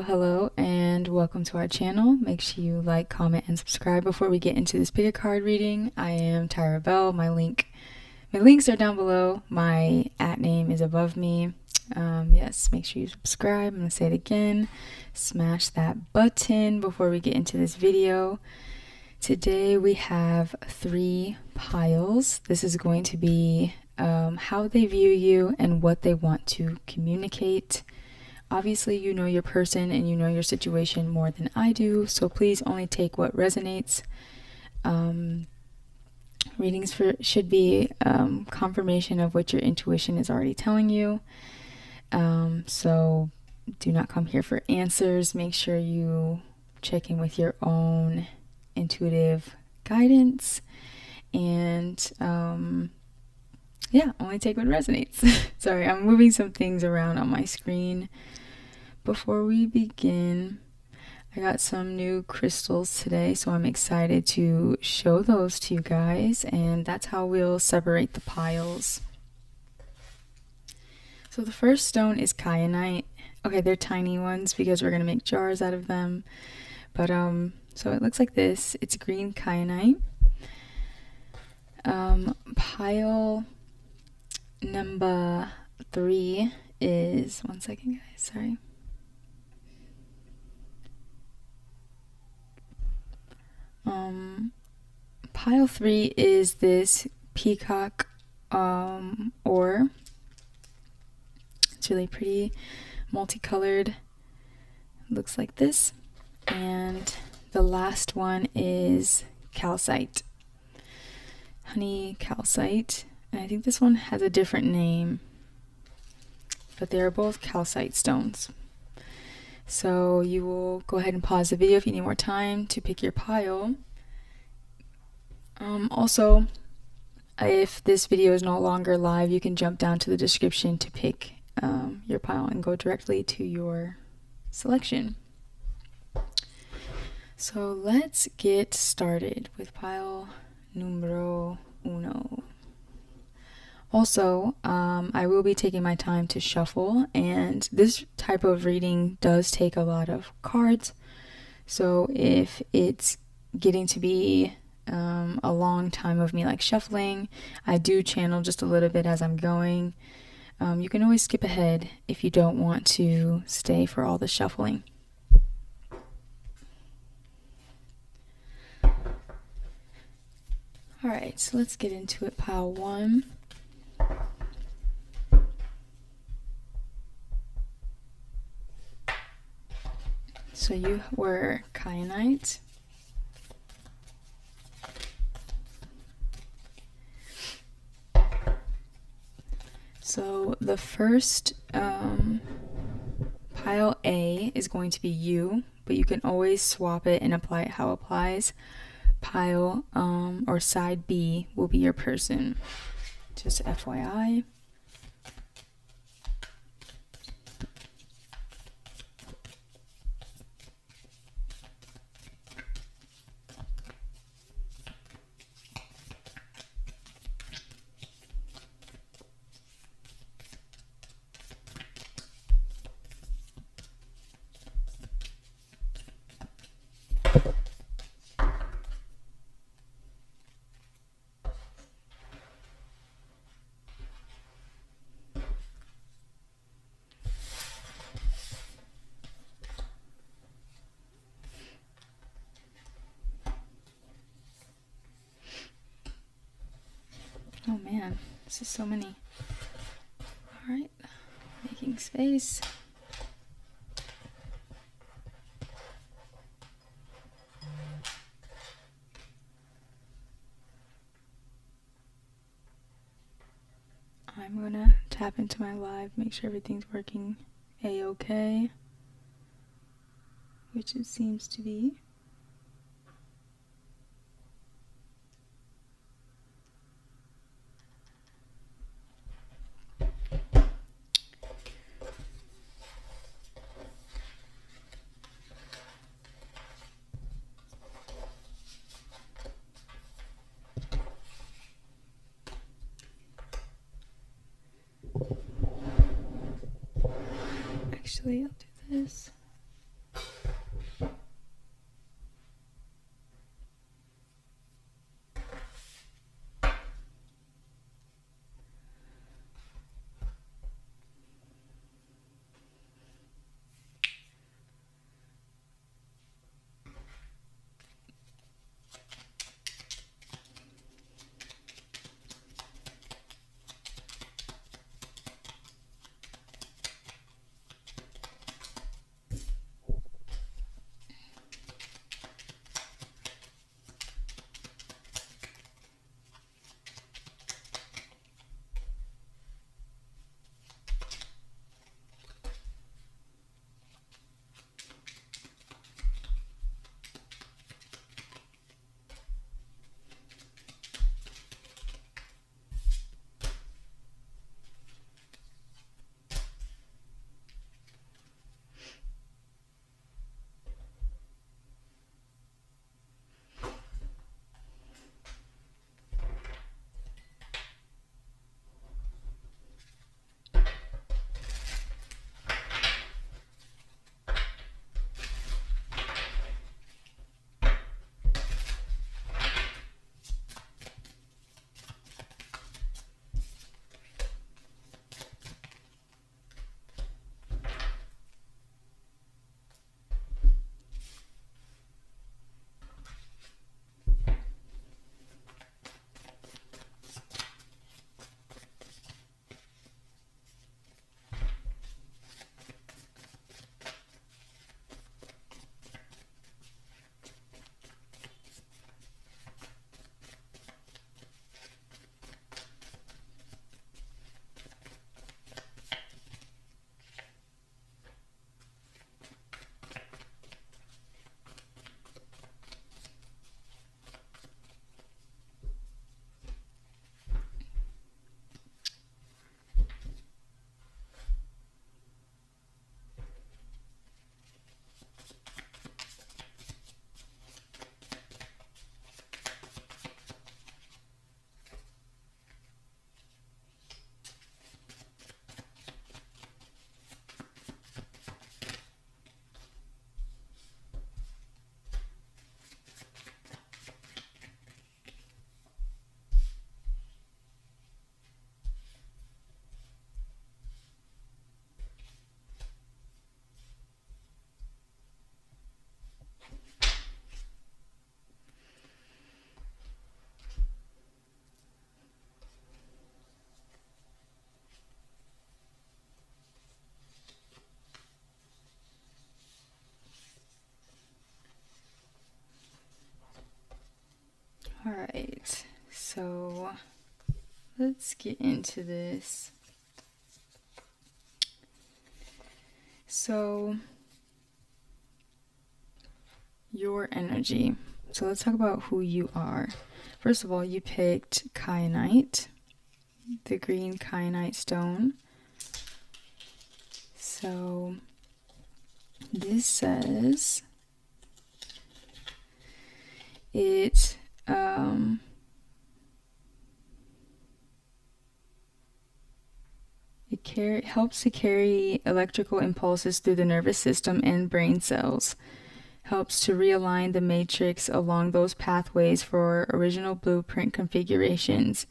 Hello, and welcome to our channel. Make sure you like, comment, and subscribe before we get into this pick a card reading. I am Tyra Bell. My links are down below. My @ name is above me. Yes, make sure you subscribe. I'm gonna say it again. Smash that button before we get into this video. Today we have 3 piles. This is going to be how they view you and what they want to communicate. Obviously, you know your person and you know your situation more than I do, so please only take what resonates. Readings should be confirmation of what your intuition is already telling you. So do not come here for answers. Make sure you check in with your own intuitive guidance, and yeah, only take what resonates. Sorry, I'm moving some things around on my screen. Before we begin, I got some new crystals today, so I'm excited to show those to you guys, and that's how we'll separate the piles. So the first stone is kyanite. Okay, they're tiny ones because we're gonna make jars out of them. But so it looks like this. It's green kyanite. Pile number 3 is, one second guys, sorry. Pile 3 is this peacock ore. It's really pretty, multicolored, looks like this. And the last one is calcite, honey calcite. And I think this one has a different name, but they are both calcite stones. So you will go ahead and pause the video if you need more time to pick your pile. Also, if this video is no longer live, you can jump down to the description to pick your pile and go directly to your selection. So let's get started with pile numero 1. Also, I will be taking my time to shuffle, and this type of reading does take a lot of cards. So if it's getting to be a long time of me like shuffling, I do channel just a little bit as I'm going. You can always skip ahead if you don't want to stay for all the shuffling. Alright, so let's get into it. Pile 1. So you were kyanite. So the first pile A is going to be you, but you can always swap it and apply it how it applies. Pile or side B will be your person. Just FYI. Oh man, this is so many. Alright, making space. I'm gonna tap into my live, make sure everything's working a-okay, which it seems to be. Actually, I'll do this. let's get into this. So, your energy. So let's talk about who you are. First of all, you picked kyanite, the green kyanite stone. So this says it helps to carry electrical impulses through the nervous system and brain cells. Helps to realign the matrix along those pathways for original blueprint configurations.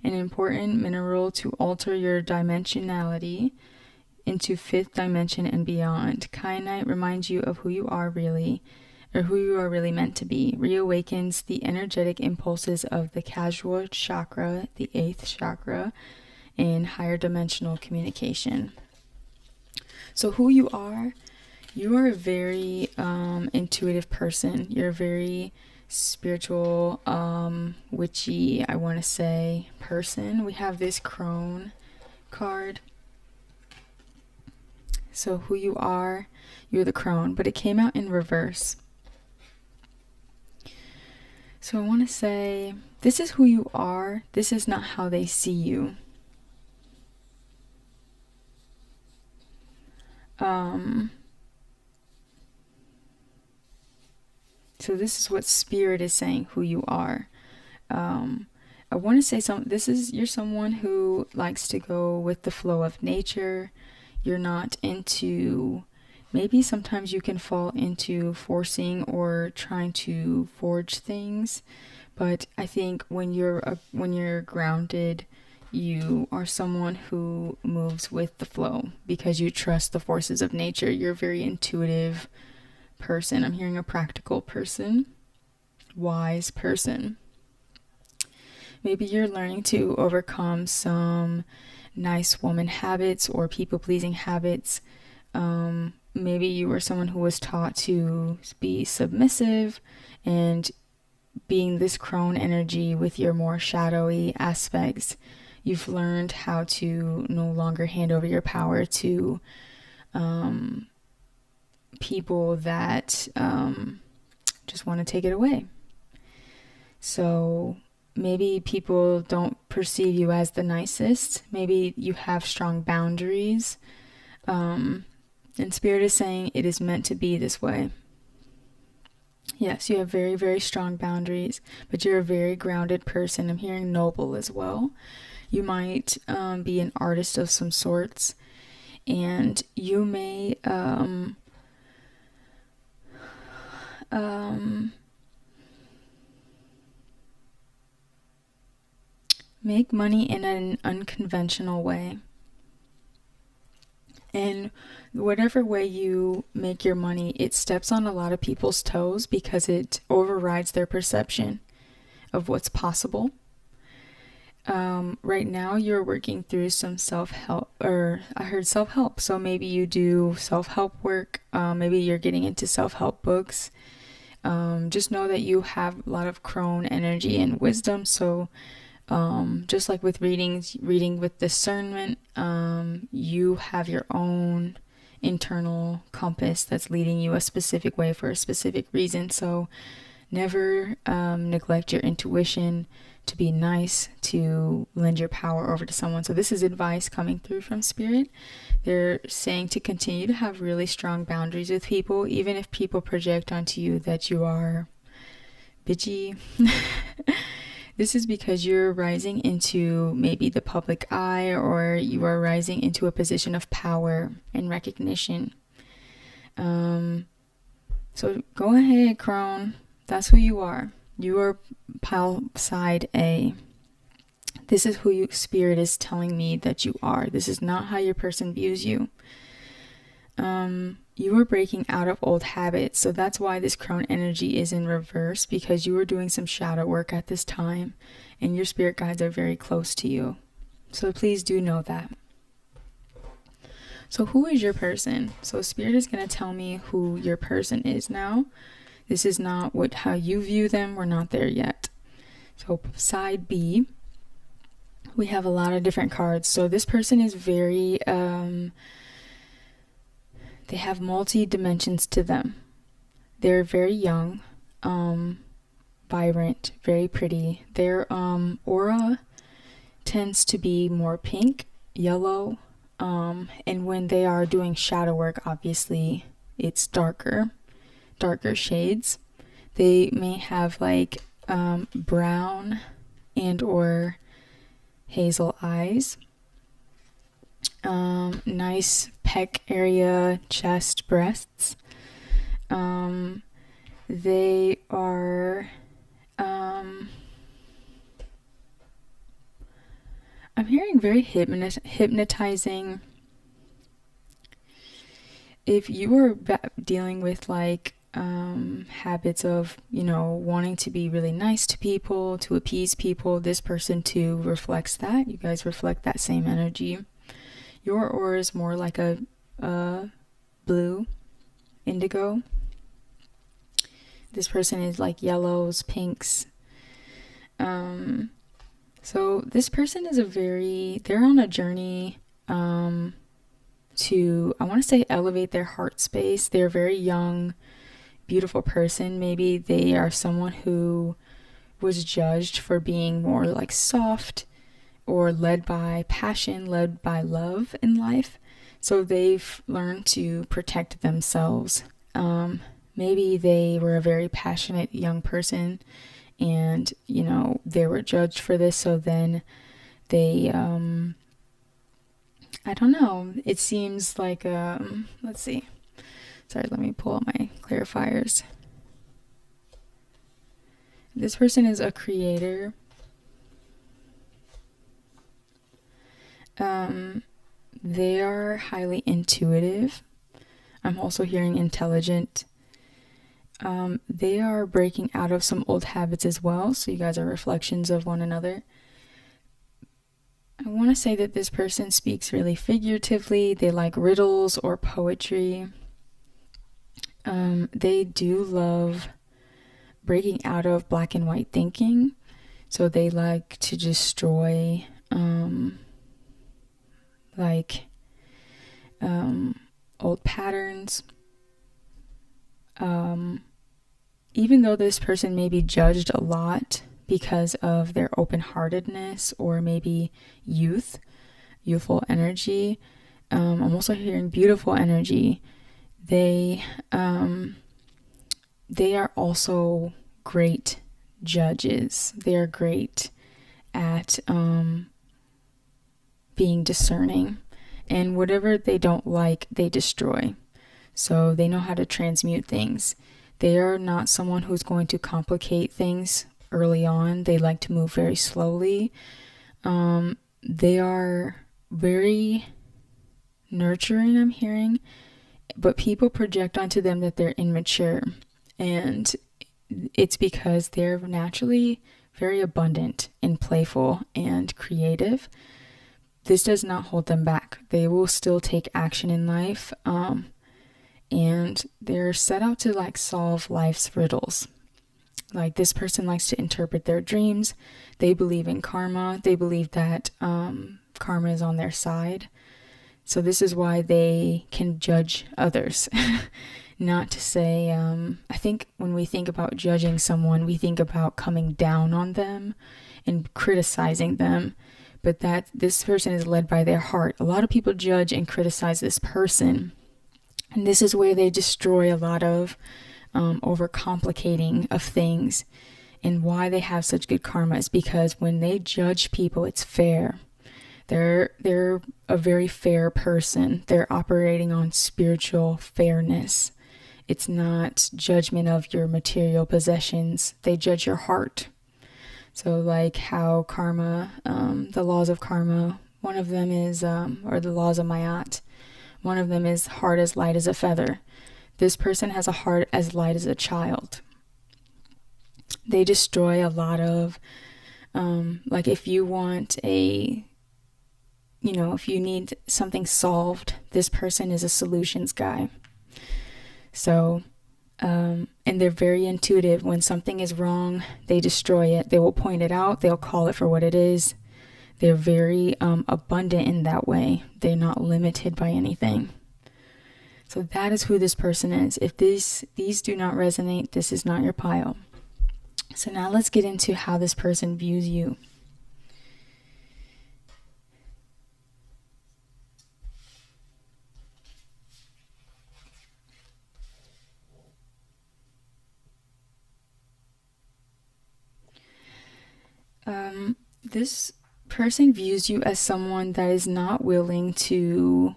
An important mineral to alter your dimensionality into fifth dimension and beyond. Kyanite reminds you of who you are really, or who you are really meant to be. Reawakens the energetic impulses of the casual chakra, the eighth chakra, and higher dimensional communication. So who you are a very intuitive person. You're a very spiritual, witchy, I want to say, person. We have this crone card. So who you are, you're the crone, but it came out in reverse. So I want to say, this is who you are. This is not how they see you. So this is what spirit is saying, who you are. I want to say you're someone who likes to go with the flow of nature. You're not into, maybe sometimes you can fall into forcing or trying to forge things. But I think when you're grounded, you are someone who moves with the flow because you trust the forces of nature. You're a very intuitive person. I'm hearing a practical person, wise person. Maybe you're learning to overcome some nice woman habits or people-pleasing habits. Maybe you were someone who was taught to be submissive, and being this crone energy with your more shadowy aspects, you've learned how to no longer hand over your power to people that just want to take it away. So maybe people don't perceive you as the nicest. Maybe you have strong boundaries. And Spirit is saying it is meant to be this way. Yes, you have very, very strong boundaries, but you're a very grounded person. I'm hearing noble as well. You might be an artist of some sorts, and you may make money in an unconventional way. And whatever way you make your money, it steps on a lot of people's toes because it overrides their perception of what's possible. Right now you're working through some self-help, or I heard self-help. So maybe you do self-help work. Maybe you're getting into self-help books. Just know that you have a lot of crone energy and wisdom. So just like with reading with discernment, you have your own internal compass that's leading you a specific way for a specific reason. So never neglect your intuition to be nice, to lend your power over to someone. So this is advice coming through from Spirit. They're saying to continue to have really strong boundaries with people, even if people project onto you that you are bitchy. This is because you're rising into maybe the public eye, or you are rising into a position of power and recognition. So go ahead, crone. That's who you are. You are pile side A. This is who Spirit is telling me that you are. This is not how your person views you. You are breaking out of old habits. So that's why this crone energy is in reverse, because you were doing some shadow work at this time and your spirit guides are very close to you. So please do know that. So who is your person? So Spirit is going to tell me who your person is now. This is not how you view them. We're not there yet. So side B, we have a lot of different cards. So this person is very, they have multi dimensions to them. They're very young, vibrant, very pretty. Their aura tends to be more pink, yellow, and when they are doing shadow work, obviously it's darker shades. They may have like brown and or hazel eyes, nice pec area, chest, breasts. They are I'm hearing very hypnotizing. If you are dealing with like habits of, wanting to be really nice to people, to appease people, this person too reflects that. You guys reflect that same energy. Your aura is more like a blue, indigo. This person is like yellows, pinks. So this person is they're on a journey to, I want to say, elevate their heart space. They're a very young, beautiful person. Maybe they are someone who was judged for being more like soft or led by passion, led by love in life. So they've learned to protect themselves. Maybe they were a very passionate young person and, they were judged for this. So then they, I don't know. It seems like, let's see. Sorry, let me pull out my clarifiers. This person is a creator. They are highly intuitive. I'm also hearing intelligent. They are breaking out of some old habits as well. So you guys are reflections of one another. I want to say that this person speaks really figuratively. They like riddles or poetry. They do love breaking out of black and white thinking. So they like to destroy old patterns. Even though this person may be judged a lot because of their open-heartedness or maybe youthful energy, I'm also hearing beautiful energy. They are also great judges. They are great at being discerning, and whatever they don't like, they destroy. So they know how to transmute things. They are not someone who's going to complicate things early on. They like to move very slowly. They are very nurturing, I'm hearing, but people project onto them that they're immature. And it's because they're naturally very abundant and playful and creative. This does not hold them back. They will still take action in life. And they're set out to like solve life's riddles. Like this person likes to interpret their dreams. They believe in karma. They believe that karma is on their side. So this is why they can judge others. Not to say, I think when we think about judging someone, we think about coming down on them and criticizing them. But that this person is led by their heart. A lot of people judge and criticize this person. And this is where they destroy a lot of overcomplicating of things. And why they have such good karma is because when they judge people, it's fair. They're a very fair person. They're operating on spiritual fairness. It's not judgment of your material possessions. They judge your heart. So like how karma, the laws of karma, one of them is, or the laws of Mayat, one of them is heart as light as a feather. This person has a heart as light as a child. They destroy a lot of, like if you want if you need something solved, this person is a solutions guy. So, and they're very intuitive. When something is wrong, they destroy it. They will point it out. They'll call it for what it is. They're very abundant in that way. They're not limited by anything. So that is who this person is. If these do not resonate, this is not your pile. So now let's get into how this person views you. This person views you as someone that is not willing to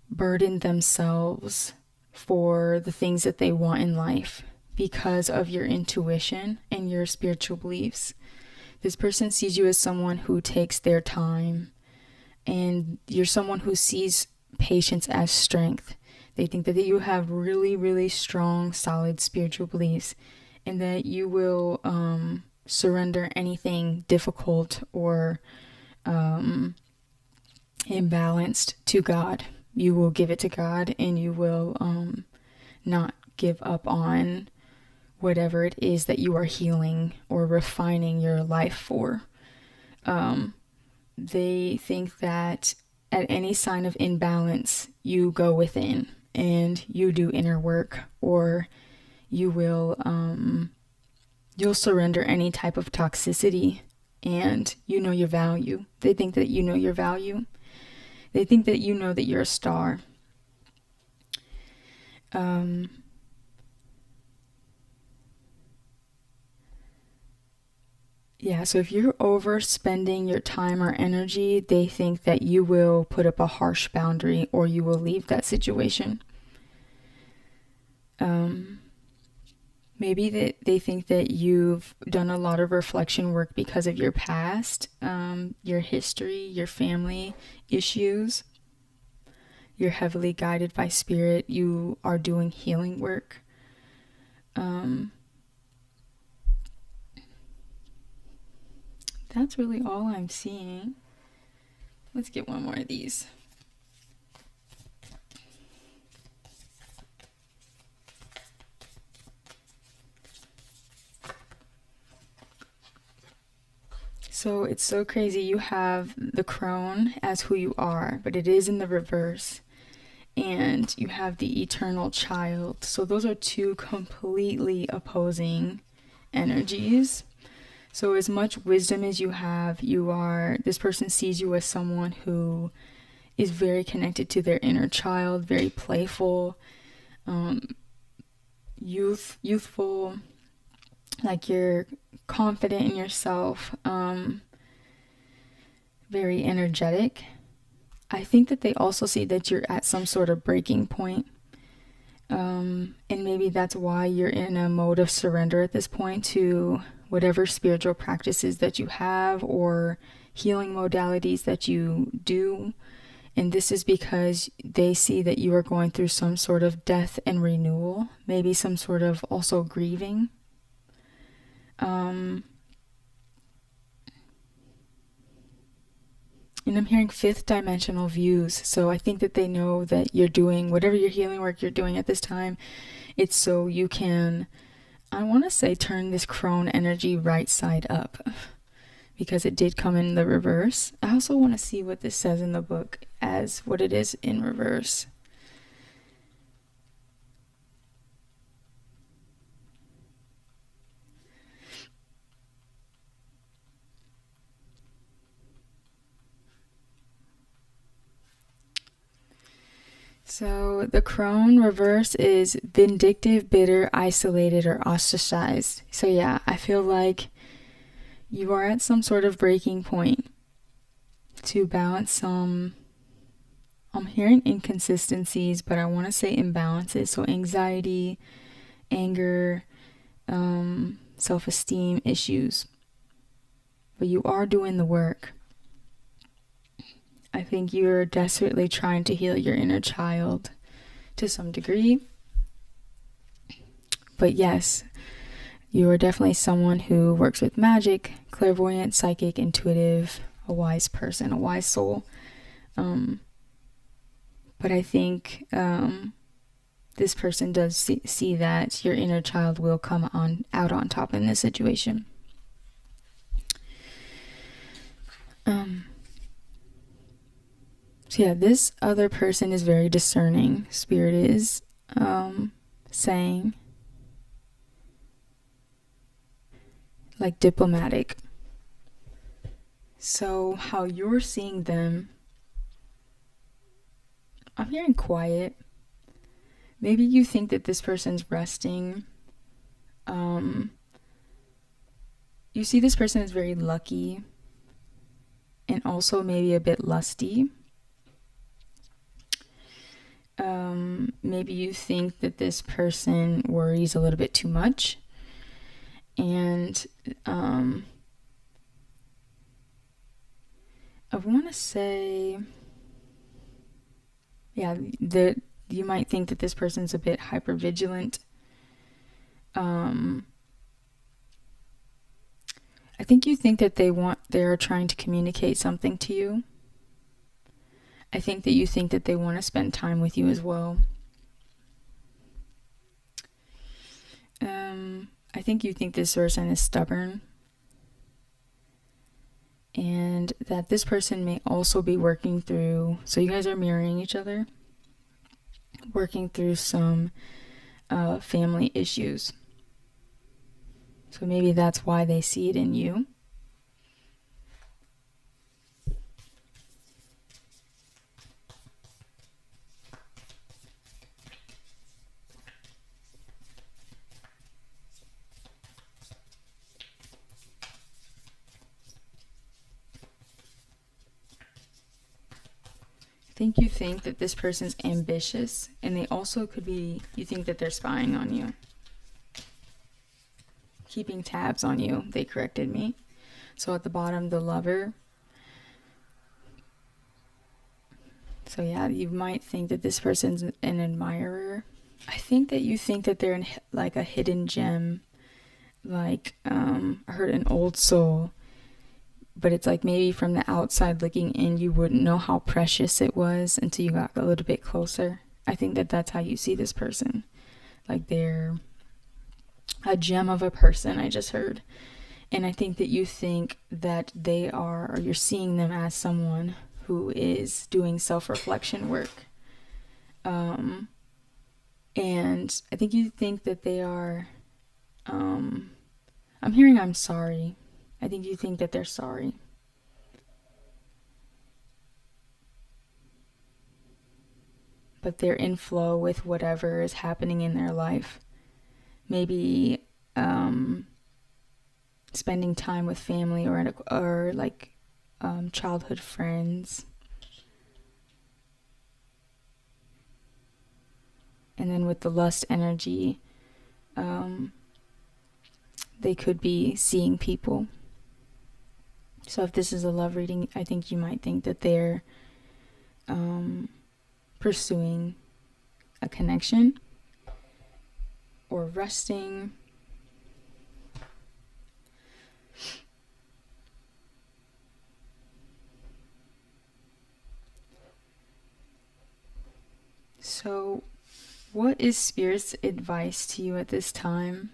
burden themselves for the things that they want in life because of your intuition and your spiritual beliefs. This person sees you as someone who takes their time, and you're someone who sees patience as strength. They think that you have really, really strong, solid spiritual beliefs, and that you will surrender anything difficult or imbalanced to God. You will give it to God, and you will not give up on whatever it is that you are healing or refining your life for. They think that at any sign of imbalance, you go within and you do inner work, or you will you'll surrender any type of toxicity, and you know your value. They think that you know your value. They think that you know that you're a star. Yeah, so if you're overspending your time or energy, they think that you will put up a harsh boundary or you will leave that situation. Maybe they think that you've done a lot of reflection work because of your past, your history, your family issues. You're heavily guided by spirit. You are doing healing work. That's really all I'm seeing. Let's get one more of these. So it's so crazy. You have the crone as who you are, but it is in the reverse. And you have the eternal child. So those are two completely opposing energies. So as much wisdom as you have, this person sees you as someone who is very connected to their inner child, very playful, youthful, like you're confident in yourself, very energetic. I think that they also see that you're at some sort of breaking point. And maybe that's why you're in a mode of surrender at this point to whatever spiritual practices that you have or healing modalities that you do. And this is because they see that you are going through some sort of death and renewal, maybe some sort of also grieving. And I'm hearing fifth dimensional views. So I think that they know that you're doing whatever your healing work you're doing at this time. It's so you can, I want to say, turn this crone energy right side up, because it did come in the reverse. I also want to see what this says in the book as what it is in reverse. So the crone reverse is vindictive, bitter, isolated, or ostracized. So yeah, I feel like you are at some sort of breaking point to balance some, I'm hearing inconsistencies, but I want to say imbalances. So anxiety, anger, self-esteem issues. But you are doing the work. I think you're desperately trying to heal your inner child to some degree. But yes, you are definitely someone who works with magic, clairvoyant, psychic, intuitive, a wise person, a wise soul. But I think this person does see that your inner child will come out on top in this situation. So yeah, this other person is very discerning. Spirit is saying, like, diplomatic. So how you're seeing them, I'm hearing quiet. Maybe you think that this person's resting. You see this person is very lucky and also maybe a bit lusty. Maybe you think that this person worries a little bit too much. And I want to say, yeah, that you might think that this person's a bit hypervigilant. I think you think that they're trying to communicate something to you. I think that you think that they want to spend time with you as well. I think you think this person is stubborn. And that this person may also be working through, so you guys are mirroring each other, working through some family issues. So maybe that's why they see it in you. I think you think that this person's ambitious, and they also could be, you think that they're spying on you. Keeping tabs on you, they corrected me. So at the bottom, the lover. So yeah, you might think that this person's an admirer. I think that you think that they're like a hidden gem. Like, I heard an old soul. But it's like maybe from the outside looking in, you wouldn't know how precious it was until you got a little bit closer. I think that that's how you see this person. Like they're a gem of a person, I just heard. And I think that you think that they are, or you're seeing them as someone who is doing self-reflection work. And I think you think that they are, I'm hearing I'm sorry. I think you think that they're sorry. But they're in flow with whatever is happening in their life. Maybe spending time with family or childhood friends. And then with the lust energy, they could be seeing people. So if this is a love reading, I think you might think that they're pursuing a connection or resting. So what is Spirit's advice to you at this time?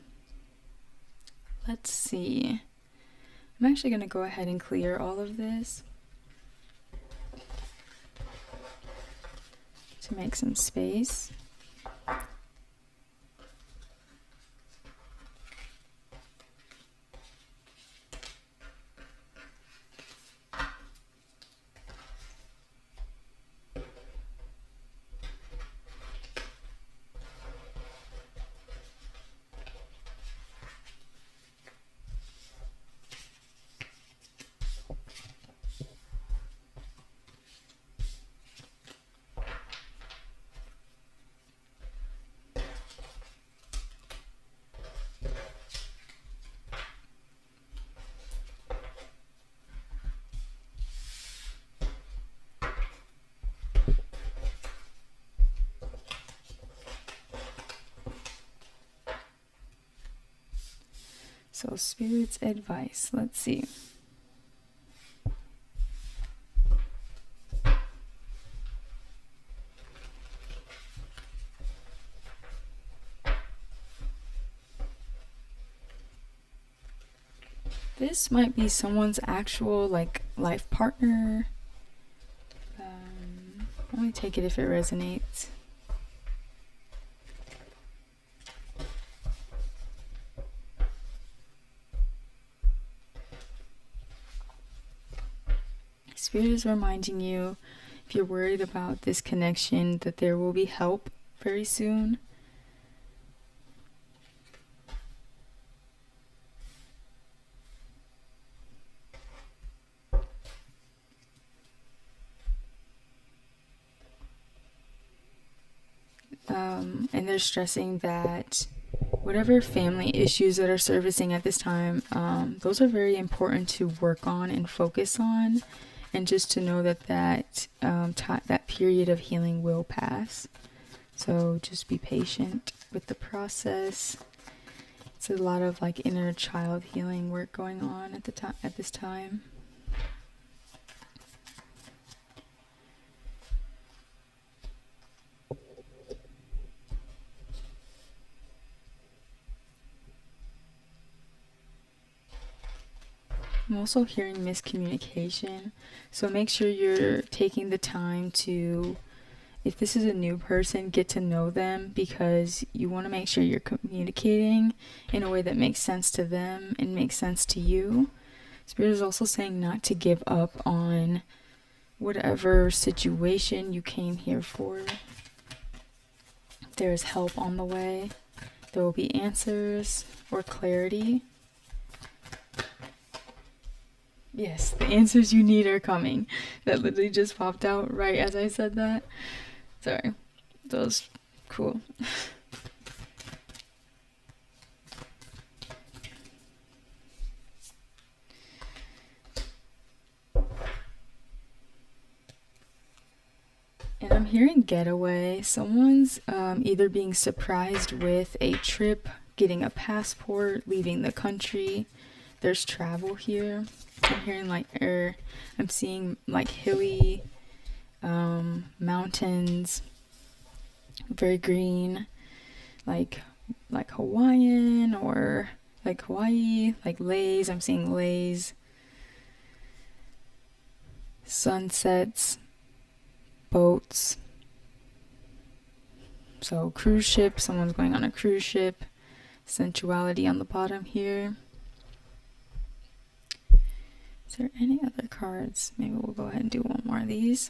Let's see. I'm actually going to go ahead and clear all of this to make some space. So Spirit's advice, let's see. This might be someone's actual life partner. Only take it if it resonates. Spirit is reminding you, if you're worried about this connection, that there will be help very soon. And they're stressing that whatever family issues that are surfacing at this time, those are very important to work on and focus on, and just to know that that period of healing will pass. So just be patient with the process. It's a lot of like inner child healing work going on at this time. I'm also hearing miscommunication, so make sure you're taking the time to, if this is a new person, get to know them, because you want to make sure you're communicating in a way that makes sense to them and makes sense to you. Spirit is also saying not to give up on whatever situation you came here for. There's help on the way. There will be answers or clarity. Yes, the answers you need are coming. That literally just popped out right as I said that. Sorry. That was cool. And I'm hearing getaway. Someone's either being surprised with a trip, getting a passport, leaving the country. There's travel here. I'm hearing I'm seeing like hilly mountains, very green, like Hawaiian or like Hawaii, like lays. I'm seeing lays, sunsets, boats. So cruise ship, someone's going on a cruise ship. Sensuality on the bottom here. Is there any other cards? Maybe we'll go ahead and do one more of these.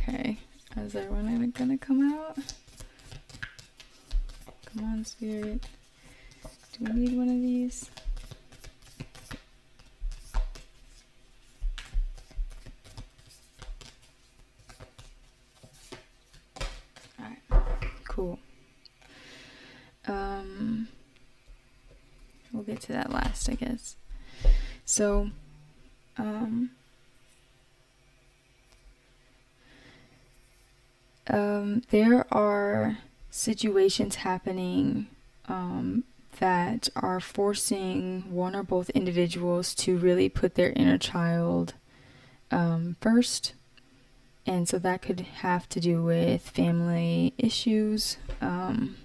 Okay, is everyone gonna come out? Come on, Spirit. Do we need one of these? Alright, cool. We'll get to that last, I guess. So, there are situations happening that are forcing one or both individuals to really put their inner child first. And so that could have to do with family issues. I'm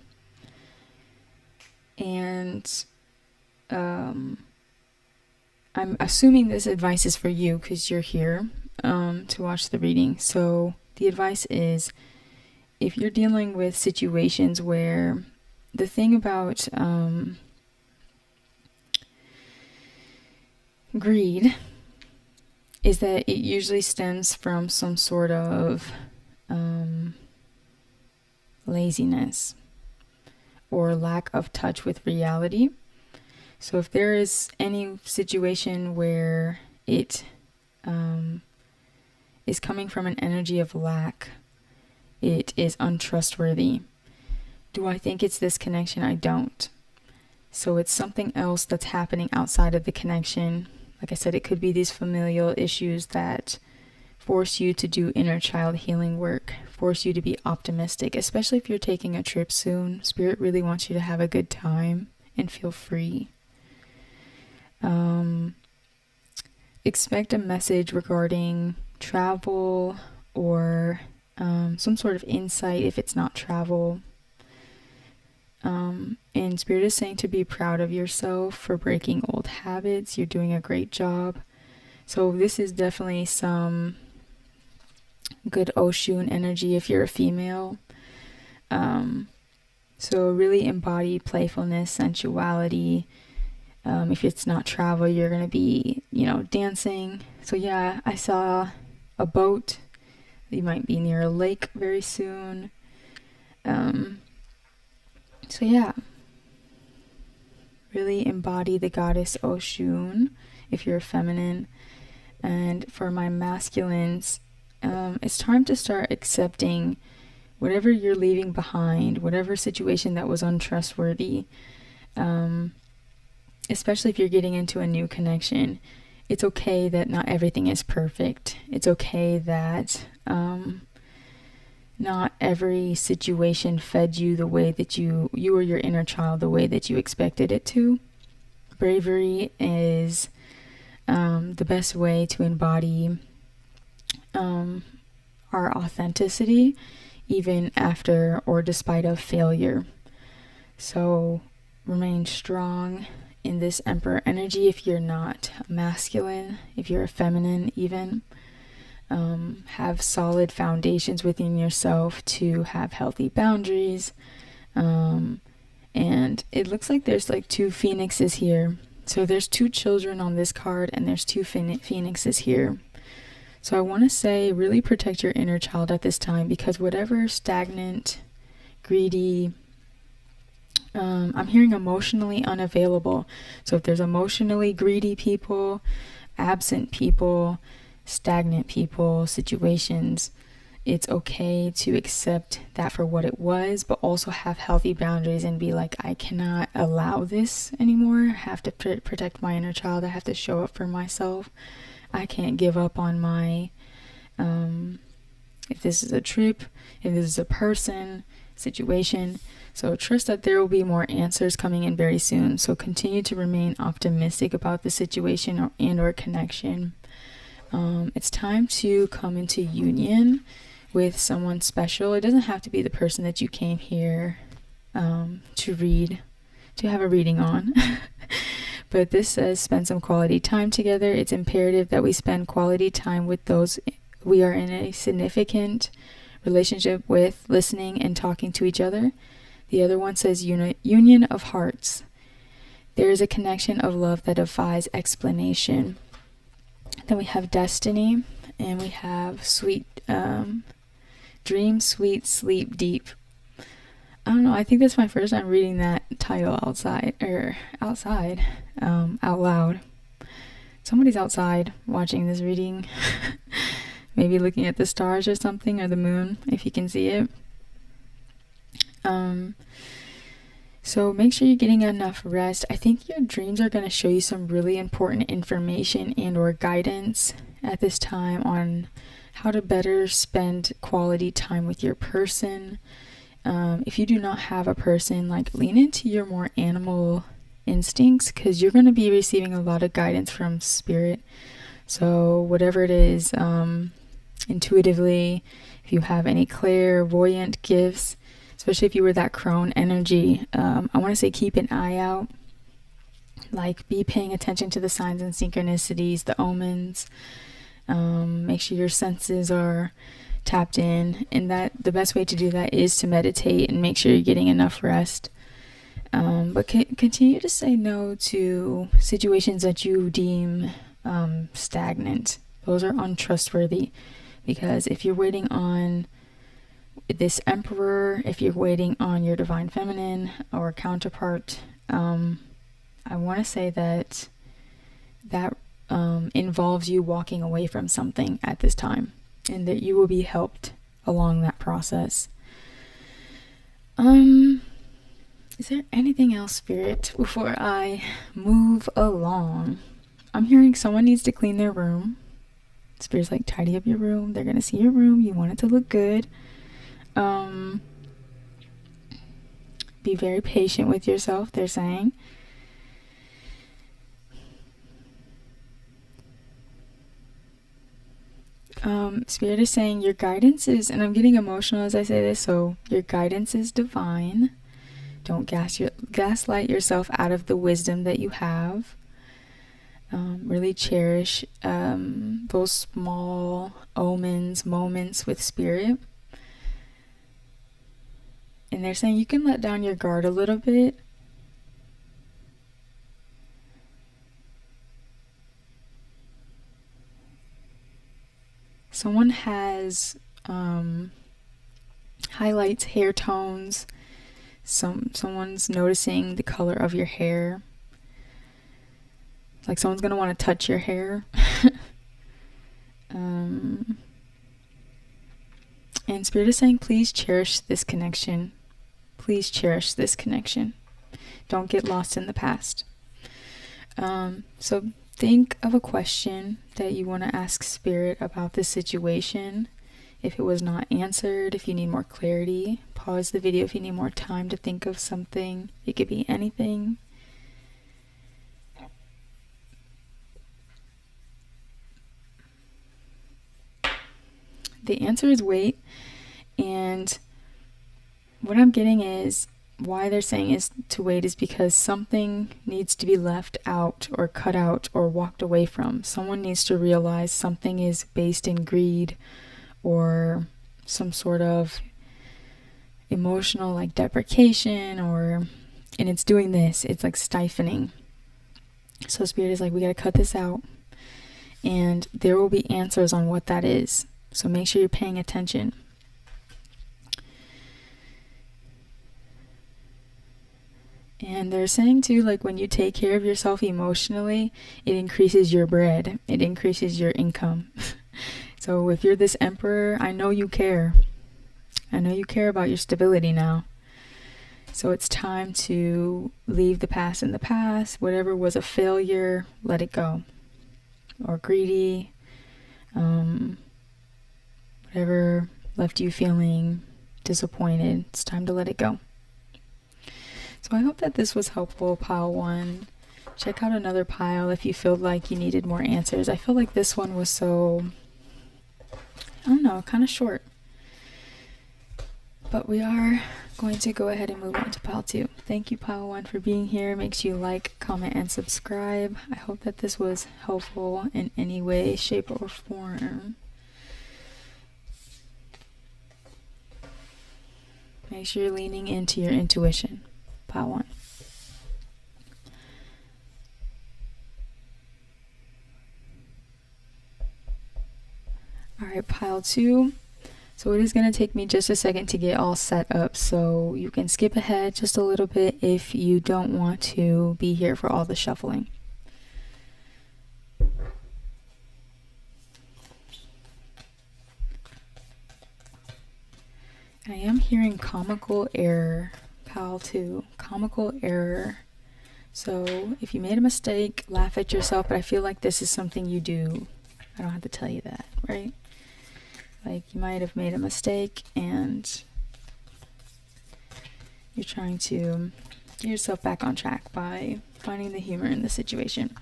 assuming this advice is for you because you're here to watch the reading. So the advice is, if you're dealing with situations where the thing about greed is that it usually stems from some sort of laziness or lack of touch with reality. So if there is any situation where it is coming from an energy of lack, it is untrustworthy. Do I think it's this connection? I don't. So it's something else that's happening outside of the connection. Like I said, it could be these familial issues that force you to do inner child healing work, force you to be optimistic, especially if you're taking a trip soon. Spirit really wants you to have a good time and feel free. Expect a message regarding travel or some sort of insight if it's not travel. And Spirit is saying to be proud of yourself for breaking old habits. You're doing a great job. So this is definitely some good Oshun energy if you're a female. So really embody playfulness, sensuality. If it's not travel, you're going to be, dancing. So yeah, I saw a boat. You might be near a lake very soon. So yeah, really embody the goddess Oshun if you're feminine. And for my masculines, it's time to start accepting whatever you're leaving behind, whatever situation that was untrustworthy, especially if you're getting into a new connection. It's okay that not everything is perfect. It's okay that not every situation fed you the way that you or your inner child the way that you expected it to. Bravery is the best way to embody our authenticity, even after or despite of failure. So remain strong in this Emperor energy if you're not masculine, if you're a feminine even. Have solid foundations within yourself to have healthy boundaries. And it looks like there's like two phoenixes here. So there's two children on this card and there's two phoenixes here. So I want to say really protect your inner child at this time, because whatever stagnant, greedy, I'm hearing emotionally unavailable. So if there's emotionally greedy people, absent people, stagnant people, situations, it's okay to accept that for what it was, but also have healthy boundaries and be like, I cannot allow this anymore. I have to protect my inner child. I have to show up for myself. I can't give up on my, if this is a trip, if this is a person, situation. So trust that there will be more answers coming in very soon. So continue to remain optimistic about the situation or connection. It's time to come into union with someone special. It doesn't have to be the person that you came here to have a reading on. But this says spend some quality time together. It's imperative that we spend quality time with those we are in a significant relationship with, listening and talking to each other. The other one says union of hearts. There is a connection of love that defies explanation. Then we have destiny, and we have sweet, dream sweet, sleep deep. I don't know, I think that's my first time reading that title out loud. Somebody's outside watching this reading. Maybe looking at the stars or something, or the moon, if you can see it. So make sure you're getting enough rest. I think your dreams are going to show you some really important information and or guidance at this time on how to better spend quality time with your person. If you do not have a person, like, lean into your more animal instincts, because you're going to be receiving a lot of guidance from spirit. So whatever it is, intuitively, if you have any clairvoyant gifts, especially if you were that crone energy, I want to say keep an eye out. Like, be paying attention to the signs and synchronicities, the omens. Make sure your senses are tapped in, and that the best way to do that is to meditate and make sure you're getting enough rest. But continue to say no to situations that you deem stagnant. Those are untrustworthy, because if you're waiting on this emperor, if you're waiting on your divine feminine or counterpart, I want to say that involves you walking away from something at this time, and that you will be helped along that process. Is there anything else, Spirit, before I move along? I'm hearing someone needs to clean their room. Spirit's like, tidy up your room. They're gonna see your room. You want it to look good. Be very patient with yourself, they're saying. Spirit is saying your guidance is, and I'm getting emotional as I say this, so your guidance is divine. Don't gaslight yourself out of the wisdom that you have. Really cherish those small moments with Spirit. And they're saying you can let down your guard a little bit. Someone has highlights, hair tones. Someone's noticing the color of your hair. Like someone's gonna want to touch your hair. And Spirit is saying, please cherish this connection. Please cherish this connection. Don't get lost in the past. So think of a question that you want to ask Spirit about this situation. If it was not answered, if you need more clarity, pause the video if you need more time to think of something. It could be anything. The answer is wait. And what I'm getting is, why they're saying is to wait is because something needs to be left out or cut out or walked away from. Someone needs to realize something is based in greed or some sort of emotional like deprecation, and it's doing this. It's like stifling. So Spirit is like, we got to cut this out, and there will be answers on what that is. So make sure you're paying attention. And they're saying too, like when you take care of yourself emotionally, it increases your bread. It increases your income. So if you're this emperor, I know you care. I know you care about your stability now. So it's time to leave the past in the past. Whatever was a failure, let it go. Or greedy. Whatever left you feeling disappointed, it's time to let it go. So I hope that this was helpful, pile 1. Check out another pile if you feel like you needed more answers. I feel like this one was so, I don't know, kind of short. But we are going to go ahead and move on to pile 2. Thank you, pile 1, for being here. Make sure you like, comment, and subscribe. I hope that this was helpful in any way, shape, or form. Make sure you're leaning into your intuition. Pile 1. Alright, pile 2. So it is going to take me just a second to get all set up, so you can skip ahead just a little bit if you don't want to be here for all the shuffling. I am hearing comical error. Pile 2, comical error. So if you made a mistake, laugh at yourself, but I feel like this is something you do. I don't have to tell you that, right? Like you might have made a mistake and you're trying to get yourself back on track by finding the humor in the situation.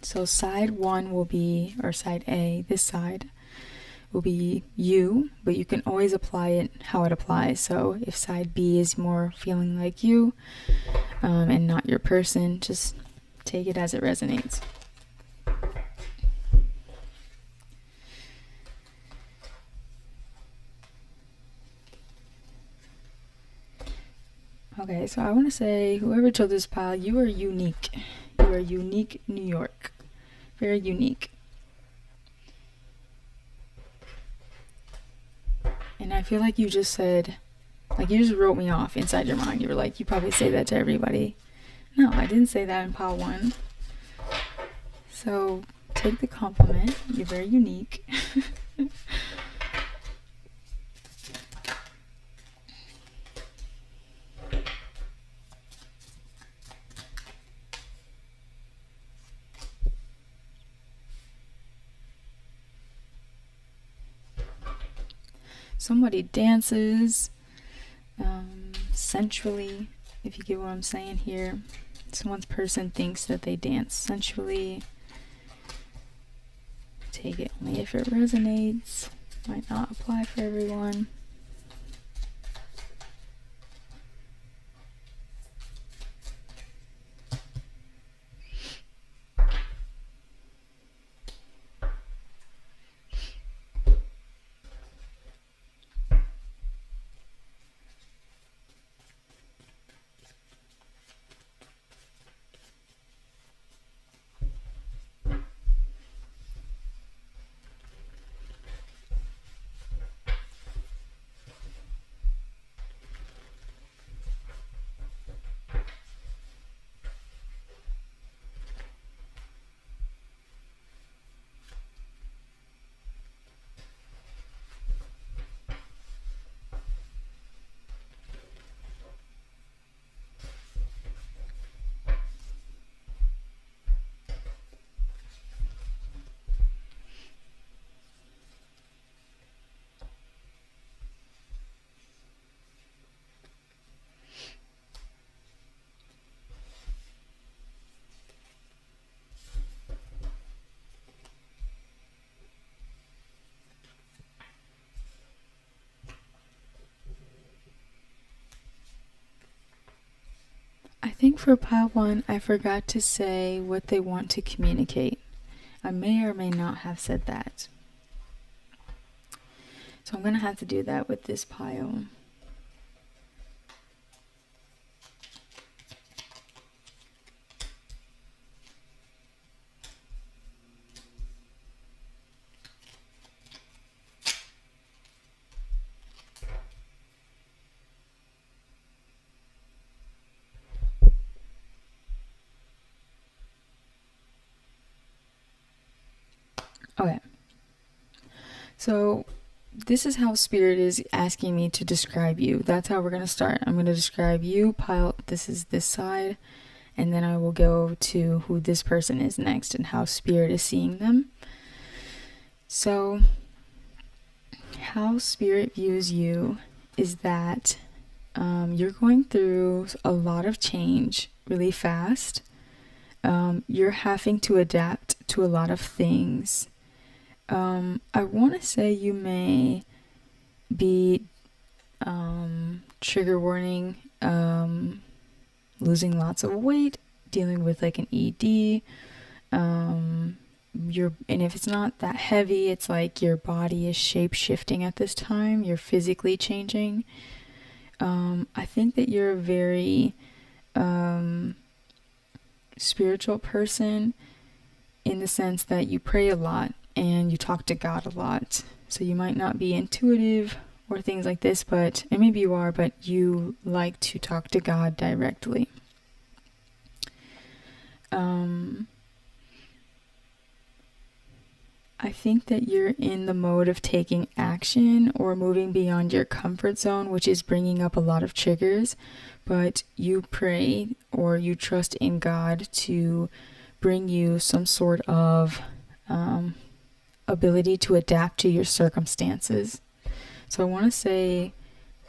So side 1 will be, or side A, this side will be you, but you can always apply it how it applies. So if side B is more feeling like you and not your person, just take it as it resonates. Okay, so I want to say, whoever chose this pile, you are unique. You are unique, New York. Very unique. And I feel like you just said, like you just wrote me off inside your mind. You were like, you probably say that to everybody. No, I didn't say that in pile 1. So take the compliment. You're very unique. somebody dances sensually, if you get what I'm saying here. Someone's person thinks that they dance sensually. Take it only if it resonates. Might not apply for everyone. I think for pile 1, I forgot to say what they want to communicate. I may or may not have said that. So I'm going to have to do that with this pile. Okay. So this is how Spirit is asking me to describe you. That's how we're going to start. I'm going to describe you, pile, this is this side, and then I will go to who this person is next and how Spirit is seeing them. So how Spirit views you is that you're going through a lot of change really fast. You're having to adapt to a lot of things. I want to say you may be trigger warning, losing lots of weight, dealing with like an ED. And if it's not that heavy, it's like your body is shape shifting at this time. You're physically changing. I think that you're a very spiritual person in the sense that you pray a lot and you talk to God a lot. So you might not be intuitive or things like this, and maybe you are, but you like to talk to God directly. I think that you're in the mode of taking action or moving beyond your comfort zone, which is bringing up a lot of triggers, but you pray or you trust in God to bring you some sort of ability to adapt to your circumstances. So I want to say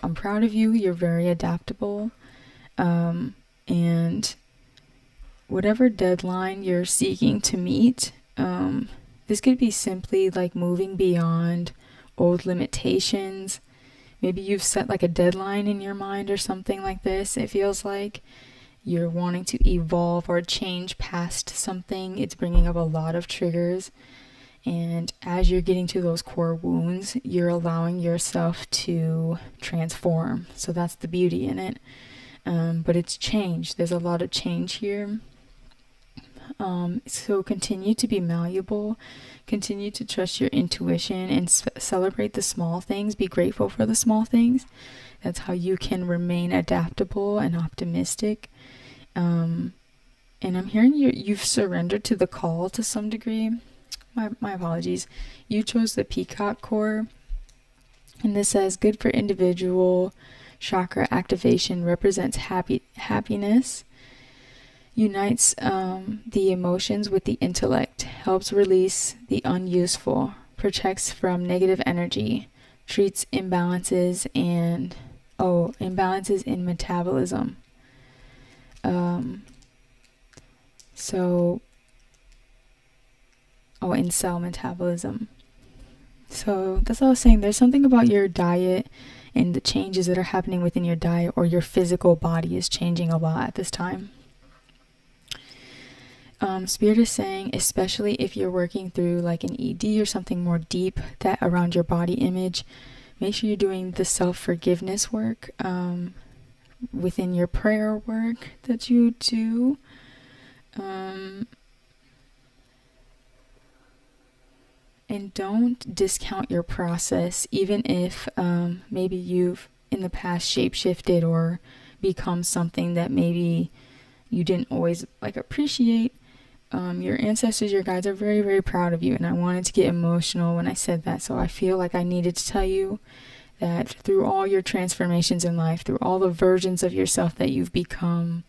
I'm proud of you. You're very adaptable. And whatever deadline you're seeking to meet, this could be simply like moving beyond old limitations. Maybe you've set like a deadline in your mind or something like this. It feels like you're wanting to evolve or change past something. It's bringing up a lot of triggers. And as you're getting to those core wounds, you're allowing yourself to transform. So that's the beauty in it. But it's change. There's a lot of change here. So continue to be malleable, continue to trust your intuition and celebrate the small things, be grateful for the small things. That's how you can remain adaptable and optimistic. And I'm hearing you've surrendered to the call to some degree. My apologies. You chose the Peacock core, and this says good for individual chakra activation, represents happiness, unites the emotions with the intellect, helps release the unuseful, protects from negative energy, treats imbalances in metabolism. In cell metabolism. So that's what I was saying. There's something about your diet and the changes that are happening within your diet, or your physical body is changing a lot at this time. Spirit is saying, especially if you're working through like an ED or something more deep that around your body image, make sure you're doing the self-forgiveness work within your prayer work that you do. And don't discount your process, even if maybe you've in the past shape-shifted or become something that maybe you didn't always like appreciate. Your ancestors, your guides are very, very proud of you. And I wanted to get emotional when I said that. So I feel like I needed to tell you that through all your transformations in life, through all the versions of yourself that you've become,